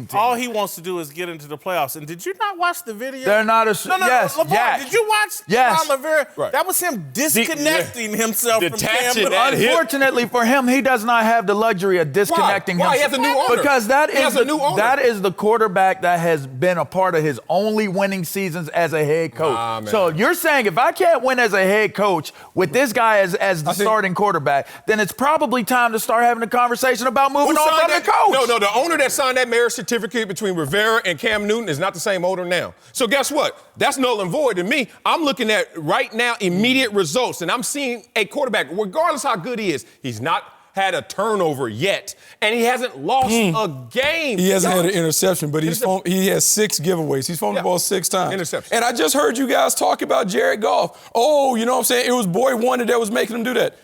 team. All he wants to do is get into the playoffs. And did you not watch the video? They're not a Yes, yes, yes. Did you watch Yes. Ron Rivera? Right. That was him disconnecting himself from Cam Detaching Newton. that hip. Unfortunately for him, he does not have the luxury of disconnecting Why? He himself. has a new owner. Because He has a new owner. that is the quarterback that has been a part of his only winning seasons as a head coach. Nah, man. So you're saying if I can't win as a head coach with this guy as the starting quarterback, then it's probably time to start having a conversation about moving Who on signed from the that? coach. No, the owner that signed that marriage certificate between Rivera and Cam Newton is not the same owner now. So guess what? That's null and void to me. I'm looking at right now immediate results, and I'm seeing a quarterback, regardless how good he is, he's not had a turnover yet, and he hasn't lost a game. He hasn't had an interception, but he has 6 giveaways. He's thrown the Yeah. ball 6 times. Interception. And I just heard you guys talk about Jared Goff. Oh, you know what I'm saying? It was Boy Wonder that was making him do that.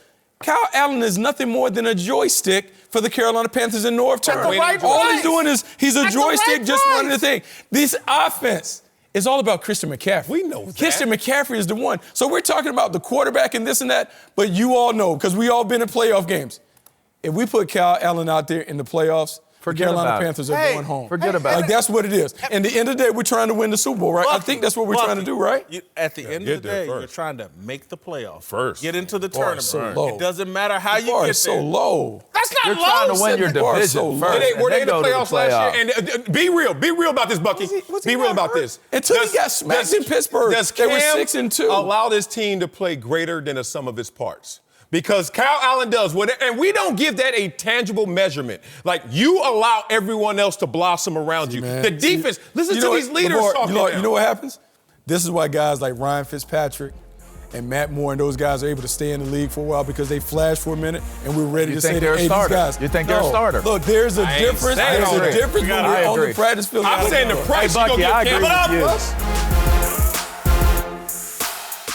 Kyle Allen is nothing more than a joystick for the Carolina Panthers and Norv Turner. the right All price. he's doing is he's a At the joystick right just price. running the thing. This offense It's all about Christian McCaffrey. We know that. Christian McCaffrey is the one. So we're talking about the quarterback and this and that, but you all know, because we all been in playoff games. If we put Kyle Allen out there in the playoffs, the Carolina Panthers are going home. Forget about it. Like, that's what it is. And at the end of the day, we're trying to win the Super Bowl, right? I think that's what we're trying to do, right? At the end of the day, you're trying to make the playoffs. First. Get into the Bar is tournament. so low. It doesn't matter how you Bar get is so there. low. That's not You're low. trying to win your Bar is division so low. first. Were they in the go to playoffs last year? And be real. Be real about this, Bucky. Be real about this. Until he got smacked in Pittsburgh. Does They were Cam 6-2. allow this team to play greater than the sum of its parts? Because Kyle Allen does, and we don't give that a tangible measurement. Like, you allow everyone else to blossom around you. Man, The defense, listen to these leaders Lamar, talking you know what happens? This is why guys like Ryan Fitzpatrick and Matt Moore and those guys are able to stay in the league for a while, because they flash for a minute and we're ready to say they're a these starter? guys. You think they're a starter? Look, there's a difference. saying There's a that. difference when we're on the practice field. I'm saying the price Hey, you Bucky, gonna I give agree Cam. with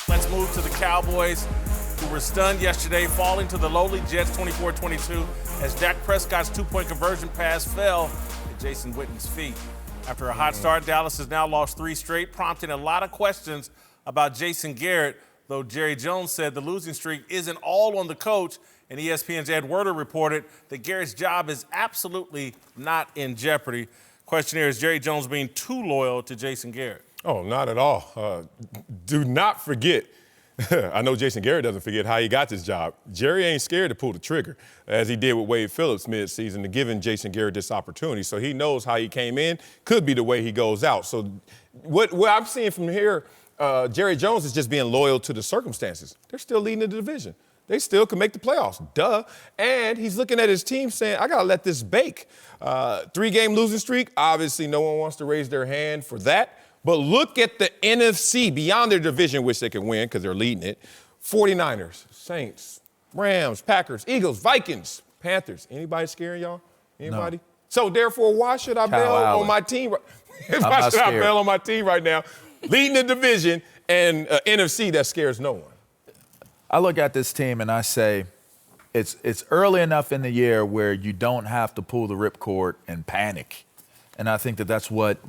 you. Let's move to the Cowboys, who were stunned yesterday, falling to the lowly Jets 24-22 as Dak Prescott's two-point conversion pass fell at Jason Witten's feet. After a hot start, Dallas has now lost 3 straight, prompting a lot of questions about Jason Garrett, though Jerry Jones said the losing streak isn't all on the coach, and ESPN's Ed Werder reported that Garrett's job is absolutely not in jeopardy. Question here, is Jerry Jones being too loyal to Jason Garrett? Oh, not at all. Do not forget. I know Jason Garrett doesn't forget how he got this job. Jerry ain't scared to pull the trigger, as he did with Wade Phillips midseason, to giving Jason Garrett this opportunity. So he knows how he came in, could be the way he goes out. So what I'm seeing from here, Jerry Jones is just being loyal to the circumstances. They're still leading the division. They still can make the playoffs, duh. And he's looking at his team saying, I got to let this bake. 3-game losing streak, obviously no one wants to raise their hand for that. But look at the NFC beyond their division, which they can win because they're leading it. 49ers, Saints, Rams, Packers, Eagles, Vikings, Panthers. Anybody scaring y'all? Anybody? No. So therefore, why should I bail on my team? Why should I bail on my team right now? Leading the division and NFC that scares no one. I look at this team and I say, it's early enough in the year where you don't have to pull the ripcord and panic. And I think that's what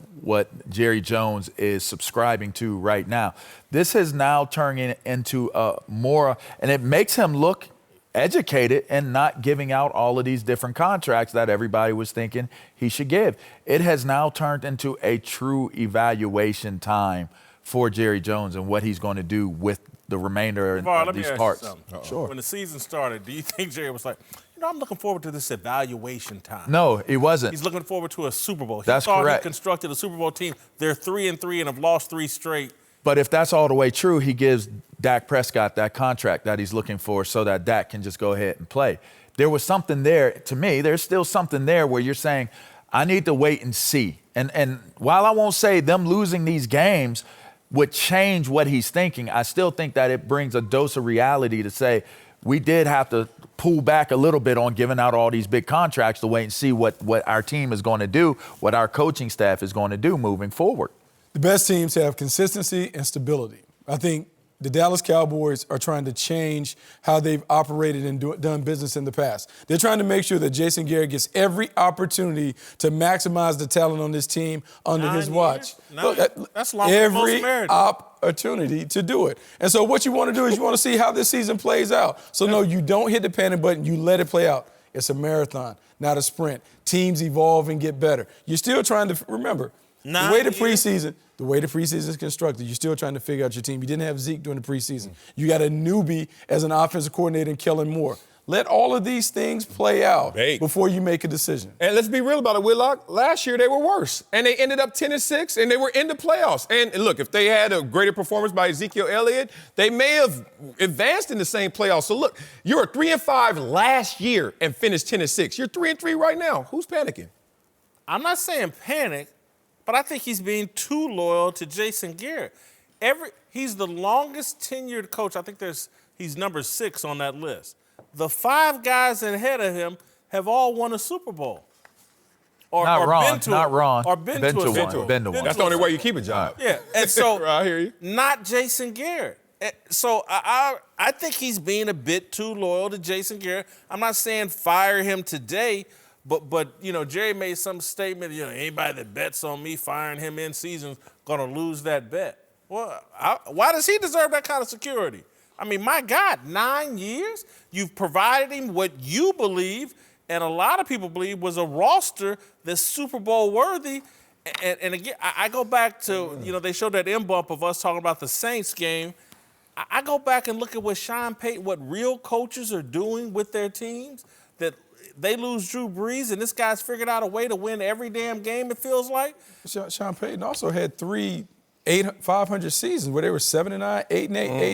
Jerry Jones is subscribing to right now. This has now turned into more, and it makes him look educated and not giving out all of these different contracts that everybody was thinking he should give. It has now turned into a true evaluation time for Jerry Jones and what he's going to do with the remainder of these parts. Sure. When the season started, do you think Jerry was like, I'm looking forward to this evaluation time? No, he wasn't. He's looking forward to a Super Bowl. That's thought correct. He constructed a Super Bowl team. They're 3-3 and have lost 3 straight. But if that's all the way true, he gives Dak Prescott that contract that he's looking for so that Dak can just go ahead and play. There was something there, to me, there's still something there where you're saying, I need to wait and see. And while I won't say them losing these games would change what he's thinking, I still think that it brings a dose of reality to say, we did have to pull back a little bit on giving out all these big contracts to wait and see what our team is going to do, what our coaching staff is going to do moving forward. The best teams have consistency and stability. I think the Dallas Cowboys are trying to change how they've operated and done business in the past. They're trying to make sure that Jason Garrett gets every opportunity to maximize the talent on this team under his watch. Look, that's longer than most every marriages. opportunity to do it. And so what you want to do is you want to see how this season plays out. So no, you don't hit the panic button. You let it play out. It's a marathon, not a sprint. Teams evolve and get better. You're still trying to remember the way the preseason is constructed, you're still trying to figure out your team. You didn't have Zeke during the preseason. You got a newbie as an offensive coordinator in Kellen Moore. Let all of these things play out before you make a decision. And let's be real about it, Whitlock. Last year they were worse, and they ended up 10-6, and they were in the playoffs. And look, if they had a greater performance by Ezekiel Elliott, they may have advanced in the same playoffs. So look, you were 3-5 last year and finished 10-6. You're 3-3 right now. Who's panicking? I'm not saying panic, but I think he's being too loyal to Jason Garrett. He's the longest tenured coach. I think he's number 6 on that list. The 5 guys ahead of him have all won a Super Bowl. Been to one. That's the only way you keep a job. Yeah, and so I hear you. Not Jason Garrett. So I think he's being a bit too loyal to Jason Garrett. I'm not saying fire him today, But you know, Jerry made some statement, you know, anybody that bets on me firing him in season gonna lose that bet. Well, why does he deserve that kind of security? I mean, my God, 9 years? You've provided him what you believe, and a lot of people believe was a roster that's Super Bowl worthy. And again, I go back to, you know, they showed that M-bump of us talking about the Saints game. I go back and look at what Sean Payton, what real coaches are doing with their teams, that they lose Drew Brees, and this guy's figured out a way to win every damn game, it feels like. Sean Payton also had 500 seasons where they were 7-9, 8-8,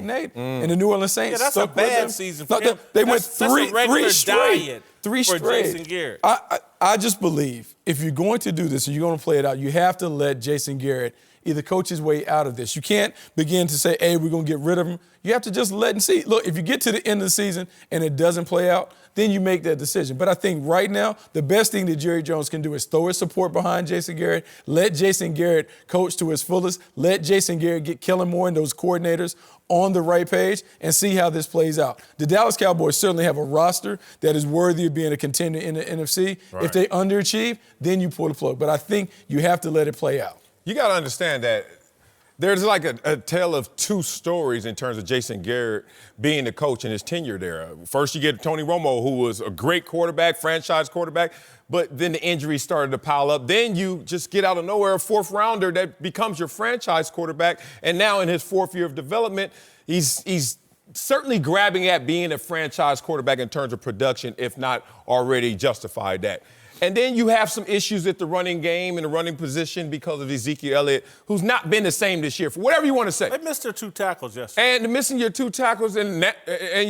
8-8, and the New Orleans Saints. Yeah, that's a bad season for him. They went that's a regular diet three for straight. Jason Garrett. I just believe if you're going to do this and you're going to play it out, you have to let Jason Garrett either coach his way out of this. You can't begin to say, hey, we're going to get rid of him. You have to just let and see. Look, if you get to the end of the season and it doesn't play out, then you make that decision. But I think right now, the best thing that Jerry Jones can do is throw his support behind Jason Garrett, let Jason Garrett coach to his fullest, let Jason Garrett get Kellen Moore and those coordinators on the right page, and see how this plays out. The Dallas Cowboys certainly have a roster that is worthy of being a contender in the NFC. Right. If they underachieve, then you pull the plug. But I think you have to let it play out. You got to understand that there's like a tale of two stories in terms of Jason Garrett being the coach and his tenure there. First, you get Tony Romo, who was a great quarterback, franchise quarterback, but then the injuries started to pile up. Then you just get out of nowhere a fourth rounder that becomes your franchise quarterback, and now in his fourth year of development, he's certainly grabbing at being a franchise quarterback in terms of production, if not already justified that. And then you have some issues at the running game and the running position because of Ezekiel Elliott, who's not been the same this year, for whatever you want to say. They missed their 2 tackles yesterday. And missing your 2 tackles and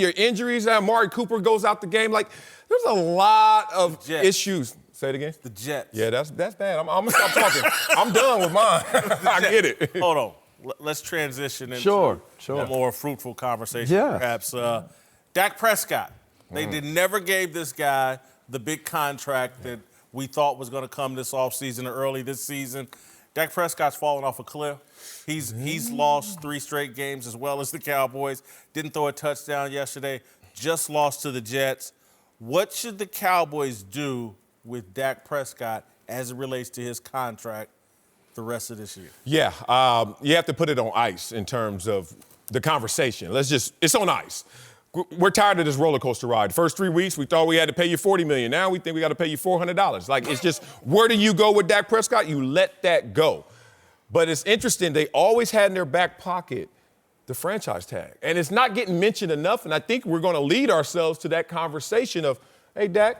your injuries, Amari Cooper goes out the game. Like, there's a lot of issues. Say it again? The Jets. Yeah, that's bad. I'm going to stop talking. I'm done with mine. I get it. Hold on. Let's transition into a more fruitful conversation, perhaps. Dak Prescott. They never gave this guy the big contract that we thought was going to come this offseason or early this season. Dak Prescott's fallen off a cliff. He's lost 3 straight games as well as the Cowboys. Didn't throw a touchdown yesterday. Just lost to the Jets. What should the Cowboys do with Dak Prescott as it relates to his contract the rest of this year? Yeah, you have to put it on ice in terms of the conversation. It's on ice. We're tired of this roller coaster ride. First 3 weeks, we thought we had to pay you $40 million. Now we think we got to pay you $400. Like, it's just, where do you go with Dak Prescott? You let that go. But it's interesting. They always had in their back pocket the franchise tag. And it's not getting mentioned enough. And I think we're going to lead ourselves to that conversation of, hey, Dak,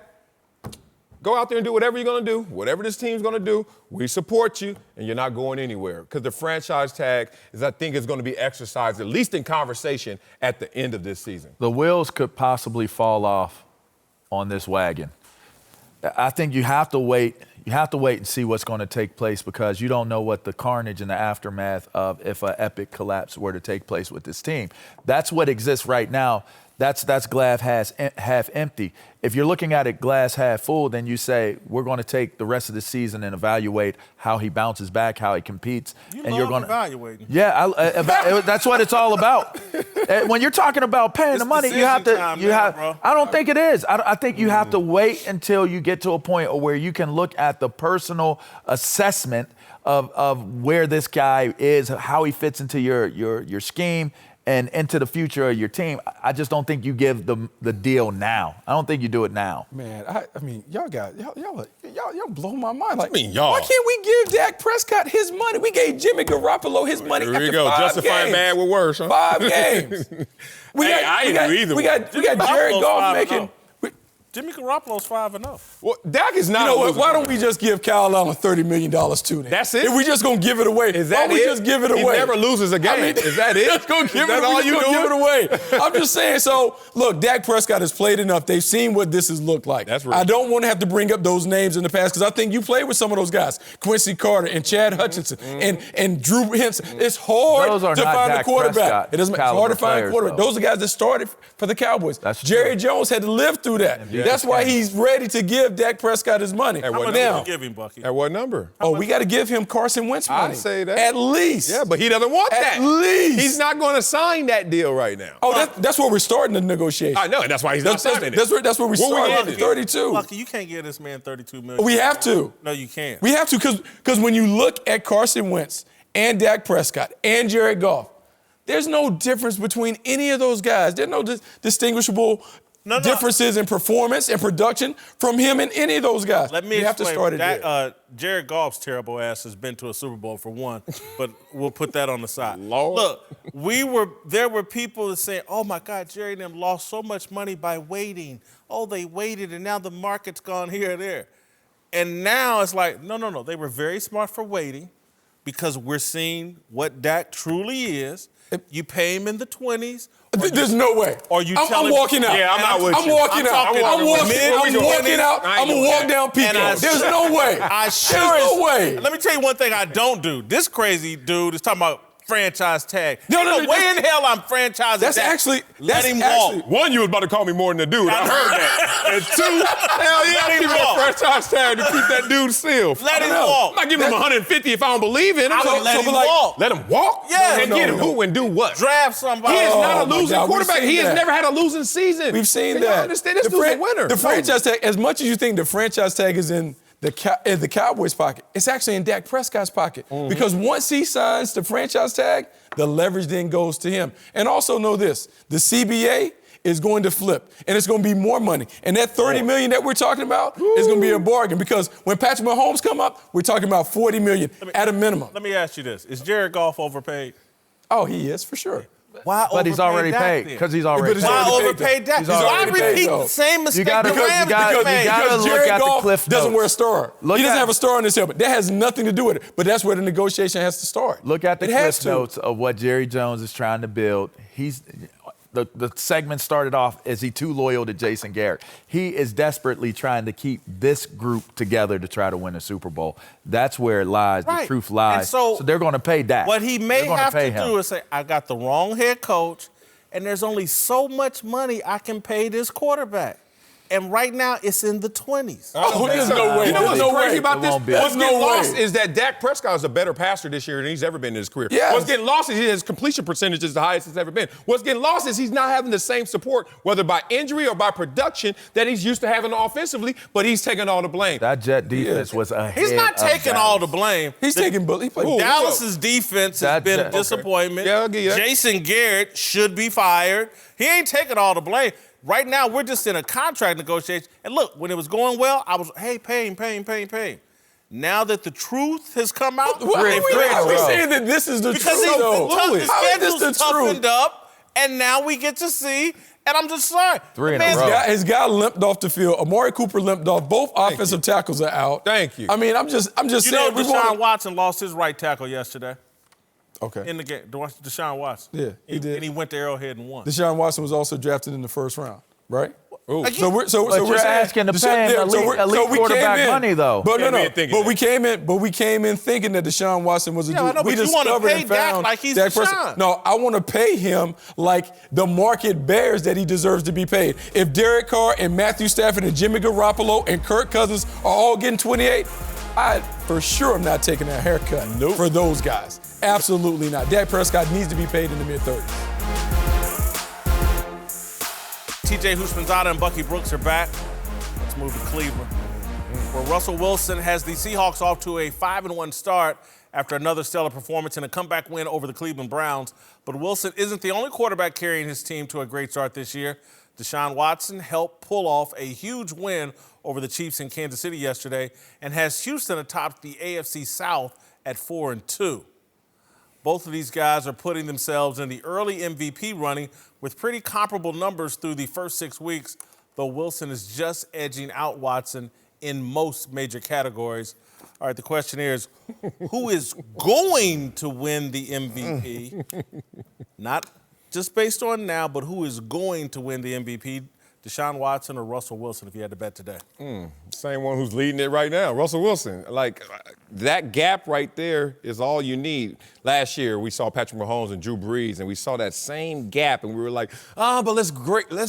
go out there and do whatever you're going to do, whatever this team's going to do. We support you, and you're not going anywhere. Because the franchise tag I think, is going to be exercised, at least in conversation, at the end of this season. The wheels could possibly fall off on this wagon. I think you have to wait. You have to wait and see what's going to take place, because you don't know what the carnage and the aftermath of if an epic collapse were to take place with this team. That's what exists right now. That's glass half empty. If you're looking at it glass half full, then you say, we're going to take the rest of the season and evaluate how he bounces back, how he competes. You're going to evaluate. Yeah, that's what it's all about. When you're talking about paying the money, you have to. I don't think it is. I think you have to wait until you get to a point where you can look at the personal assessment of where this guy is, how he fits into your scheme, and into the future of your team. I just don't think you give the deal now. I don't think you do it now. Man, I mean, y'all blow my mind. Like, y'all? Why can't we give Dak Prescott his money? We gave Jimmy Garoppolo his money There after you go. 5 Justifying games. bad with worse, huh? 5 games. We got Jared Goff making. Jimmy Garoppolo's 5-0. Well, Dak is not. You know what? Why don't we just give Kyle Allen $30 million too? Then? That's it. If we just gonna give it away, Is that why don't we just give it away? He never loses a game. Is that it? Just gonna give Is that all you doing? give it away. I'm just saying. So look, Dak Prescott has played enough. They've seen what this has looked like. That's right. I don't want to have to bring up those names in the past, because I think you played with some of those guys, Quincy Carter and Chad Hutchinson and Drew Henson. It's hard to find a quarterback. It doesn't. It's hard to find a quarterback. Those are guys that started for the Cowboys. That's Jerry true. Jones had to live through that. Yeah. That's why he's ready to give Dak Prescott his money. How much now, do you give him, Bucky? At what number? we got to give him Carson Wentz money. I say that. At least. Yeah, but he doesn't want that. At least. He's not going to sign that deal right now. Oh, that's where we're starting the negotiation. I know, and that's why he's not signing it. That's where we start. getting? 32. Bucky, you can't give this man $32 million. We have to. No, you can't. We have to because when you look at Carson Wentz and Dak Prescott and Jared Goff, there's no difference between any of those guys. There's no distinguishable differences in performance and production from him and any of those guys. Let me you have to start it there. Jared Goff's terrible ass has been to a Super Bowl for one, but we'll put that on the side. Lord. Look, there were people that saying, oh my God, Jerry and them lost so much money by waiting. Oh, they waited and now the market's gone here or there. And now it's like, no. They were very smart for waiting because we're seeing what Dak truly is. You pay him in the 20s. There's no way. Or you tell I'm him, walking out. Yeah, I'm not with I'm you. walking out. I'm walking out. I'm going to walk down Pico. There's no way. There's no way. Let me tell you one thing I don't do. This crazy dude is talking about franchise tag. No, way in hell I'm franchising that's that. actually Let him walk. One, you was about to call me more than a dude. I heard that. And two, hell yeah, Let him give me a walk. franchise tag to keep that dude still. Let him walk. I'm not giving him 150 if I don't believe in him. I would let him walk. Let him walk? Yeah. And get who and do what? Draft somebody. He is not a my losing God, we've quarterback. seen He has that. never had a losing season. We've seen Can y'all that. understand? This dude's a winner. The franchise tag, as much as you think the franchise tag is in the Cowboys' pocket, it's actually in Dak Prescott's pocket. Because once he signs the franchise tag, the leverage then goes to him. And also know this, the CBA is going to flip, and it's going to be more money. And that $30 million that we're talking about is going to be a bargain because when Patrick Mahomes come up, we're talking about $40 million at a minimum. Let me ask you this. Is Jared Goff overpaid? Oh, he is, for sure. Why But he's already paid because he's already paid. Why overpaid Dak? He's Why already paid, repeat though. the same mistake gotta- the Rams you gotta- made? you gotta Because look Jared at the Goff cliff doesn't notes. wear a star. Look He doesn't at- have a star on his helmet. That has nothing to do with it. But that's where the negotiation has to start. Look at the It has cliff to. notes of what Jerry Jones is trying to build. The segment started off, is he too loyal to Jason Garrett? He is desperately trying to keep this group together to try to win a Super Bowl. That's where it lies. Right. The truth lies. And so they're going to pay Dak. What he may They're gonna have pay to him. do is say, I got the wrong head coach, and there's only so much money I can pay this quarterback. And right now, it's in the 20s. Oh, there's no way. You know what's There's no crazy way. about It this? won't be. What's There's getting no lost way. is that Dak Prescott is a better passer this year than he's ever been in his career. Yes. What's getting lost is his completion percentage is the highest it's ever been. What's getting lost is he's not having the same support, whether by injury or by production, that he's used to having offensively, but he's taking all the blame. That Jet defense was ahead He's not of taking all the Dallas. blame. He's taking bullet. He played Dallas's defense has That been a Jet- disappointment. Yeah, I'll give you that. Jason Garrett should be fired. He ain't taking all the blame. Right now, we're just in a contract negotiation. And look, when it was going well, I was, hey, pay him. Now that the truth has come out, Why are we saying that this is the because truth, though? the How is this schedule's the truth? toughened up, and now we get to see, and I'm just sorry. Three in The a man's row. got- His guy limped off the field. Amari Cooper limped off. Both offensive tackles are out. Thank you. I mean, I'm just You know, saying. Deshaun Watson lost his right tackle yesterday Okay. in the game. Deshaun Watson. Yeah, he did. And he went to Arrowhead and won. Deshaun Watson was also drafted in the first round, right? Ooh. Again, So we're you're saying asking to pay him elite we quarterback came in, money, though. But Yeah, man, thinking we came in thinking that Deshaun Watson was a Yeah, dude. I know, we but you wanna discovered pay and Dak found like he's Dak Deshaun. Prescott. No, I want to pay him like the market bears that he deserves to be paid. If Derek Carr and Matthew Stafford and Jimmy Garoppolo and Kirk Cousins are all getting 28, I for sure am not taking a haircut for those guys. Absolutely not. Dak Prescott needs to be paid in the mid-30s. TJ Houshmandzadeh and Bucky Brooks are back. Let's move to Cleveland, where Russell Wilson has the Seahawks off to a 5-1 start after another stellar performance and a comeback win over the Cleveland Browns. But Wilson isn't the only quarterback carrying his team to a great start this year. Deshaun Watson helped pull off a huge win over the Chiefs in Kansas City yesterday and has Houston atop the AFC South at 4-2. Both of these guys are putting themselves in the early MVP running with pretty comparable numbers through the first 6 weeks, though Wilson is just edging out Watson in most major categories. All right, the question is, who is going to win the MVP? Not just based on now, but who is going to win the MVP? Deshaun Watson or Russell Wilson if you had to bet today? Same one who's leading it right now, Russell Wilson. Like, that gap right there is all you need. Last year, we saw Patrick Mahomes and Drew Brees, and we saw that same gap, and we were like, but let's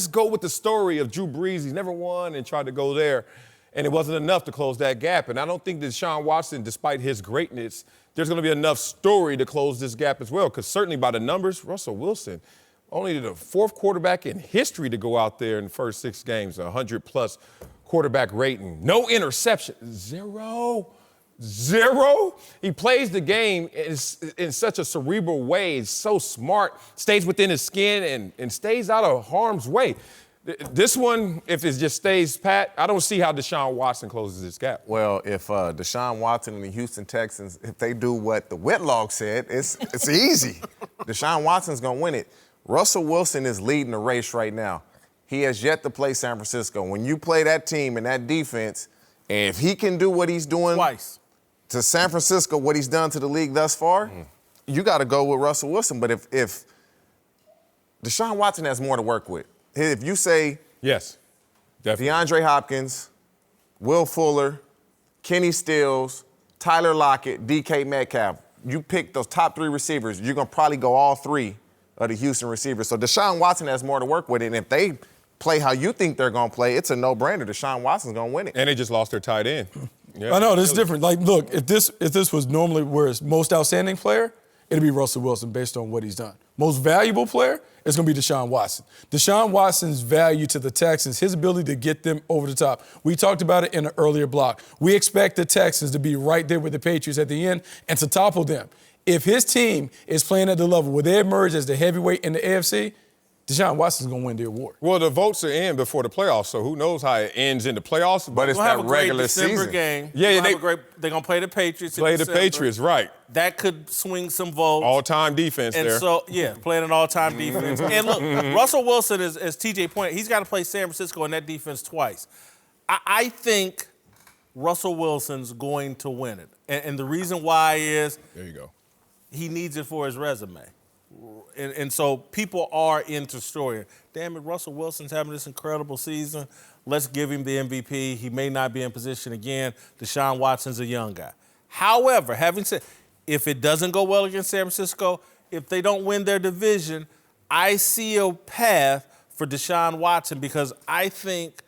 go with the story of Drew Brees. He's never won, and tried to go there. And it wasn't enough to close that gap. And I don't think that Deshaun Watson, despite his greatness, there's going to be enough story to close this gap as well, because certainly by the numbers, Russell Wilson, only the fourth quarterback in history to go out there in the first 6 games, 100-plus quarterback rating. No interception. Zero. He plays the game in such a cerebral way. He's so smart, stays within his skin, and stays out of harm's way. This one, if it just stays pat, I don't see how Deshaun Watson closes this gap. Well, if Deshaun Watson and the Houston Texans, if they do what the Whitlock said, it's easy. Deshaun Watson's going to win it. Russell Wilson is leading the race right now. He has yet to play San Francisco. When you play that team and that defense, and if he can do what he's doing twice to San Francisco, what he's done to the league thus far, you got to go with Russell Wilson. But if Deshaun Watson has more to work with, if you say yes, definitely. DeAndre Hopkins, Will Fuller, Kenny Stills, Tyler Lockett, DK Metcalf, you pick those top 3 receivers, you're going to probably go all 3 of the Houston receivers. So Deshaun Watson has more to work with, and if they play how you think they're going to play, it's a no-brainer. Deshaun Watson's going to win it. And they just lost their tight end. I know, this is different. Like, look, if this was normally where it's most outstanding player, it'd be Russell Wilson based on what he's done. Most valuable player is going to be Deshaun Watson. Deshaun Watson's value to the Texans, his ability to get them over the top. We talked about it in an earlier block. We expect the Texans to be right there with the Patriots at the end and to topple them. If his team is playing at the level where they emerge as the heavyweight in the AFC, Deshaun Watson's going to win the award. Well, the votes are in before the playoffs, so who knows how it ends in the playoffs. But it's We'll have that a great regular December season. game. Yeah, they're going to play the Patriots. Play in the December. Patriots, right. That could swing some votes. All-time defense and there. so, playing an all-time defense. And look, Russell Wilson, as TJ pointed, he's got to play San Francisco in that defense twice. I think Russell Wilson's going to win it. And the reason why is there you go. He needs it for his resume. And so people are into story. Damn it, Russell Wilson's having this incredible season. Let's give him the MVP. He may not be in position again. Deshaun Watson's a young guy. However, having said, if it doesn't go well against San Francisco, if they don't win their division, I see a path for Deshaun Watson because I think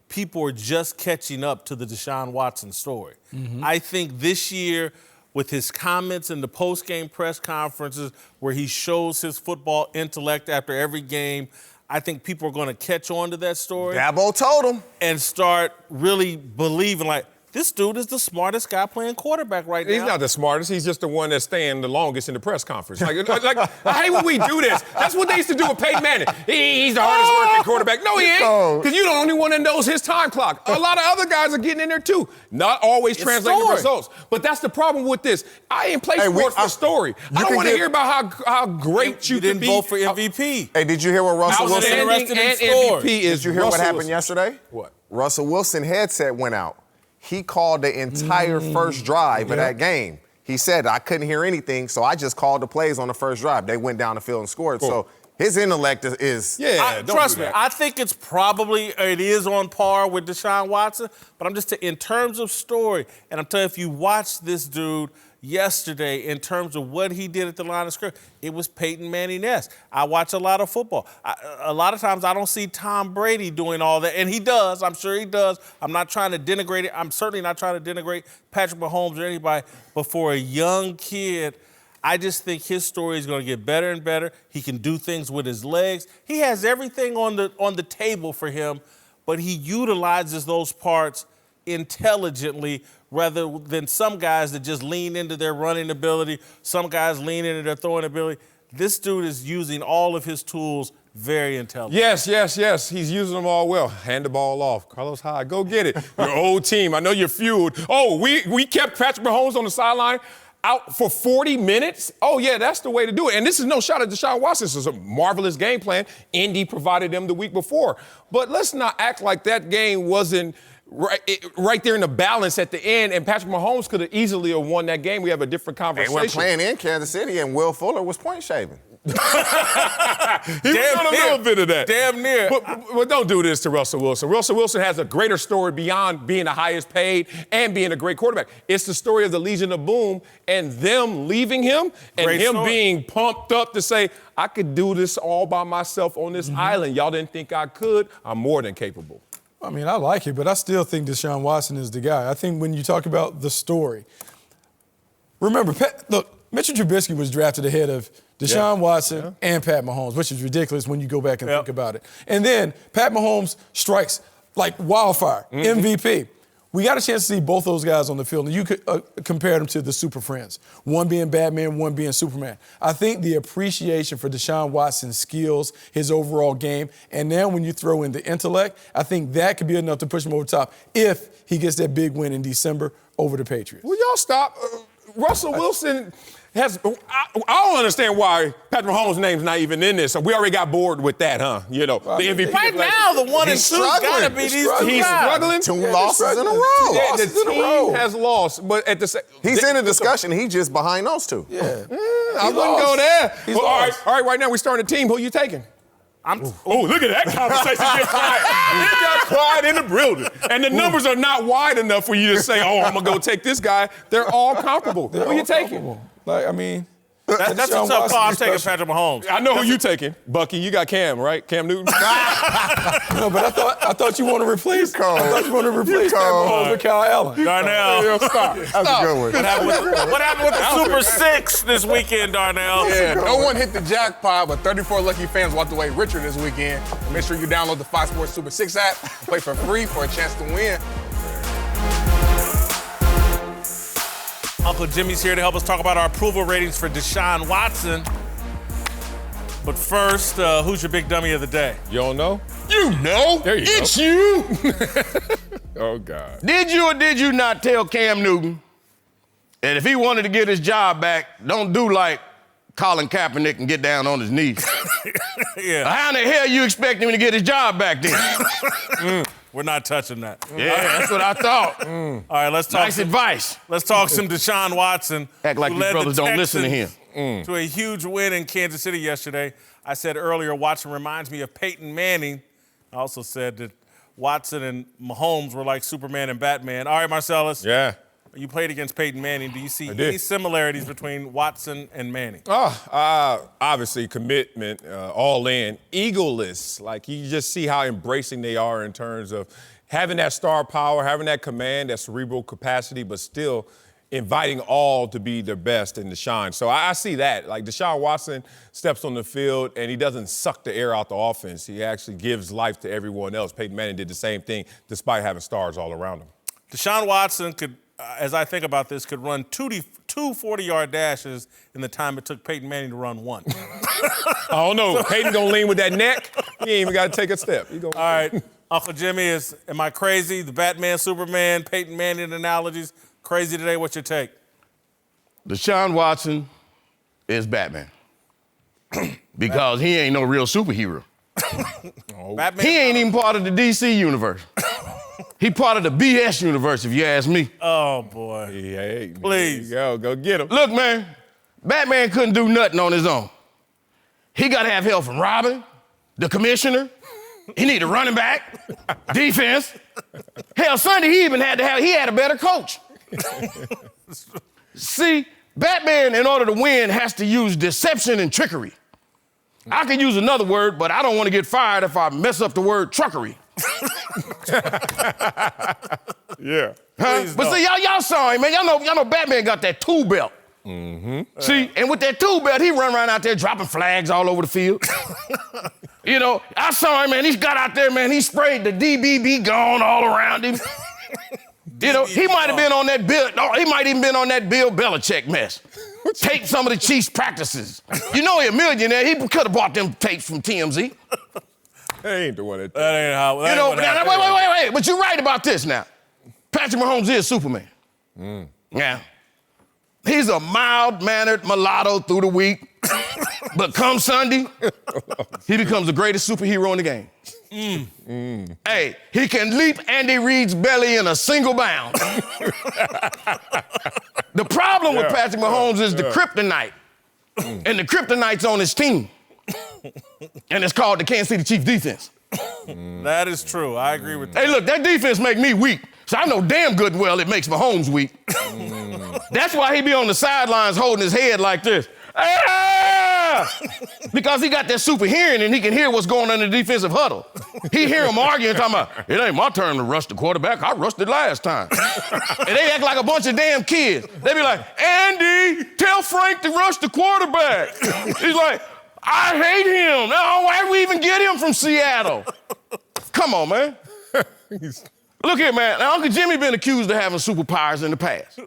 people are just catching up to the Deshaun Watson story. I think this year, with his comments in the post-game press conferences where he shows his football intellect after every game, I think people are going to catch on to that story. Dabo told him. And start really believing, like, this dude is the smartest guy playing quarterback right now. He's not the smartest. He's just the one that's staying the longest in the press conference. Like I hate when we do this. That's what they used to do with Peyton Manning. He's the hardest working quarterback. No, he ain't. Because you're the only one that knows his time clock. A lot of other guys are getting in there, too. Not always translating results. But that's the problem with this. I ain't play sports for story. I don't want to hear about how great you didn't can be. vote for MVP. Hey, did you hear what Russell Wilson and MVP is? Did you hear what happened yesterday? What? Russell Wilson headset went out. He called the entire first drive of that game. He said, I couldn't hear anything, so I just called the plays on the first drive. They went down the field and scored. Cool. So his intellect is trust me, I think it is on par with Deshaun Watson, but I'm just in terms of story, and I'm telling you, if you watch this dude yesterday in terms of what he did at the line of scrimmage, it was Peyton Manning-esque. I watch a lot of football. A lot of times I don't see Tom Brady doing all that, and he does. I'm sure he does. I'm not trying to denigrate it. I'm certainly not trying to denigrate Patrick Mahomes or anybody, but for a young kid, I just think his story is going to get better and better. He can do things with his legs. He has everything on the table for him, but he utilizes those parts intelligently rather than some guys that just lean into their running ability, some guys lean into their throwing ability. This dude is using all of his tools very intelligently. Yes. He's using them all well. Hand the ball off. Carlos Hyde, go get it. Your old team. I know you're fueled. Oh, we kept Patrick Mahomes on the sideline out for 40 minutes? Oh, yeah, that's the way to do it. And this is no shot at Deshaun Watson. This is a marvelous game plan. Indy provided them the week before. But let's not act like that game wasn't right there in the balance at the end, and Patrick Mahomes could have easily won that game. We have a different conversation. They were playing in Kansas City, and Will Fuller was point shaving. He was doing a little bit of that. Damn near. But don't do this to Russell Wilson. Russell Wilson has a greater story beyond being the highest paid and being a great quarterback. It's the story of the Legion of Boom and them leaving him and Great him story. being pumped up to say, I could do this all by myself on this island. Y'all didn't think I could. I'm more than capable. I mean, I like it, but I still think Deshaun Watson is the guy. I think when you talk about the story, remember, look, Mitchell Trubisky was drafted ahead of Deshaun Watson and Pat Mahomes, which is ridiculous when you go back and think about it. And then Pat Mahomes strikes like wildfire, MVP. We got a chance to see both those guys on the field, and you could compare them to the Super Friends, one being Batman, one being Superman. I think the appreciation for Deshaun Watson's skills, his overall game, and now when you throw in the intellect, I think that could be enough to push him over the top if he gets that big win in December over the Patriots. Will y'all stop? Russell Wilson has. I don't understand why Patrick Mahomes' name's not even in this. So we already got bored with that, huh? You know, the MVP. Right now, the 1 and 2 gotta be these two He's guys. struggling. Two losses in a row. Yeah, the team has lost, but at the same, He's in a discussion. He's just behind those two. Yeah. I wouldn't go there. He's Well, all lost. right. Right now we starting a team. Who you taking? Oh, look at that conversation get quiet. It got quiet in the building. And the numbers are not wide enough for you to say, oh, I'm going to go take this guy. They're all comparable. Who you taking? Like, I mean, That's a Deshaun tough call. I'm Watson taking is special. Patrick Mahomes. I know who you taking. Bucky, you got Cam, right? Cam Newton? No, but I thought you want to replace. I thought you want to replace Pat cold. Mahomes with Kyle Allen. Darnell. Stop. That's a good one. What happened with the Super Six this weekend, Darnell? Yeah, no one hit the jackpot, but 34 lucky fans walked away richer this weekend. Make sure you download the Fox Sports Super 6 app, play for free for a chance to win. Uncle Jimmy's here to help us talk about our approval ratings for Deshaun Watson. But first, who's your big dummy of the day? You don't know? You know, There you it's go. you. Oh, God. Did you or did you not tell Cam Newton that if he wanted to get his job back, don't do like Colin Kaepernick and get down on his knees? Yeah, How in the hell you expect him to get his job back then? we're not touching that. Yeah, that's what I thought. All right, let's talk. Nice advice. Let's talk some Deshaun Watson. Act like who these led the brothers don't listen to him. Texans to a huge win in Kansas City yesterday. I said earlier, Watson reminds me of Peyton Manning. I also said that Watson and Mahomes were like Superman and Batman. All right, Marcellus. Yeah. You played against Peyton Manning. Do you see did. any similarities between Watson and Manning? Obviously, commitment, all in, egoless. Like, you just see how embracing they are in terms of having that star power, having that command, that cerebral capacity, but still inviting all to be their best and to shine. So I see that. Like, Deshaun Watson steps on the field, and he doesn't suck the air out the offense. He actually gives life to everyone else. Peyton Manning did the same thing, despite having stars all around him. Deshaun Watson could, as I think about this, could run two 40-yard dashes in the time it took Peyton Manning to run one. I don't know. Peyton gonna lean with that neck. He ain't even got to take a step. All right, Uncle Jimmy, am I crazy? The Batman, Superman, Peyton Manning analogies, crazy today? What's your take? Deshaun Watson is Batman. Because he ain't no real superhero. Batman. He ain't even part of the DC universe. He part of the BS universe, if you ask me. Oh, boy. Hey, Please. Go get him. Look, man, Batman couldn't do nothing on his own. He got to have help from Robin, the commissioner. He need a running back, defense. Hell, Sunday he had a better coach. See, Batman, in order to win, has to use deception and trickery. I could use another word, but I don't want to get fired if I mess up the word truckery. Yeah. Huh? But see, y'all saw him, man. Y'all know Batman got that tool belt. Mm-hmm. See, and with that tool belt, he run around out there dropping flags all over the field. You know, I saw him, man. He got out there, man. He sprayed the DBB gone all around him. You know, he might have been on that Bill. No, he might even been on that Bill Belichick mess. Tape some of the Chiefs' practices. You know he a millionaire. He could have bought them tapes from TMZ. That ain't the one that. That ain't how. You know, wait. But you're right about this now. Patrick Mahomes is Superman. Yeah. He's a mild-mannered mulatto through the week. But come Sunday, he becomes the greatest superhero in the game. Hey, he can leap Andy Reid's belly in a single bound. The problem with Patrick Mahomes is the kryptonite. And the kryptonite's on his team. And it's called the Kansas City Chiefs defense. That is true. I agree with that. Hey, look, that defense make me weak. So I know damn good and well it makes Mahomes weak. That's why he be on the sidelines holding his head like this. Ah! Because he got that super hearing and he can hear what's going on in the defensive huddle. He hear them arguing, talking about, it ain't my turn to rush the quarterback. I rushed it last time. And they act like a bunch of damn kids. They be like, Andy, tell Frank to rush the quarterback. He's like, I hate him. Now, why'd we even get him from Seattle? Come on, man. Look here, man. Now, Uncle Jimmy been accused of having superpowers in the past.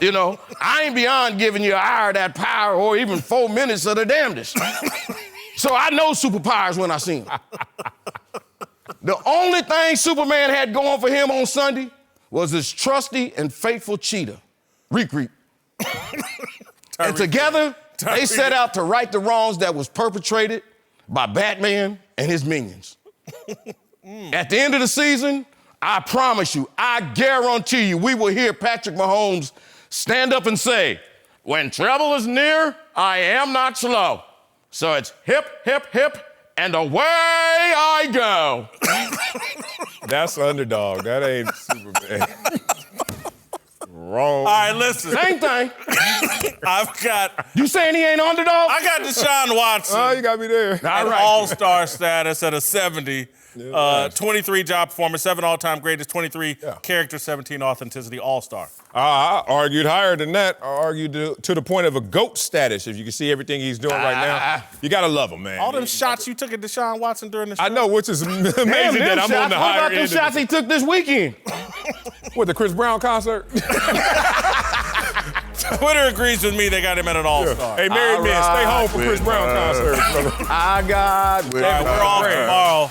You know, I ain't beyond giving you an hour of that power or even 4 minutes of the damnedest. So I know superpowers when I see them. The only thing Superman had going for him on Sunday was his trusty and faithful cheetah, Reek. And together, they set out to right the wrongs that was perpetrated by Batman and his minions. At the end of the season, I promise you, I guarantee you, we will hear Patrick Mahomes stand up and say, when trouble is near, I am not slow. So it's hip, hip, hip, and away I go. That's underdog. That ain't Superman. Wrong. All right, listen. Same thing. I've got. You saying he ain't underdog? I got Deshaun Watson. Oh, you got me there. All right. All-star status at a 70. 23 job performance, 7 all-time greatest, 23 character, 17 authenticity, all-star. I argued higher than that. I argued to the point of a GOAT status. If you can see everything he's doing right now, you got to love him, man. All them shots you took at Deshaun Watson during the show. I know, which is amazing that I'm on the higher end. What about them shots he took this weekend? What, the Chris Brown concert? Twitter agrees with me. They got him at an all-star. Hey, married men, stay home for Chris Brown concert, brother. I got. All right, we're off tomorrow.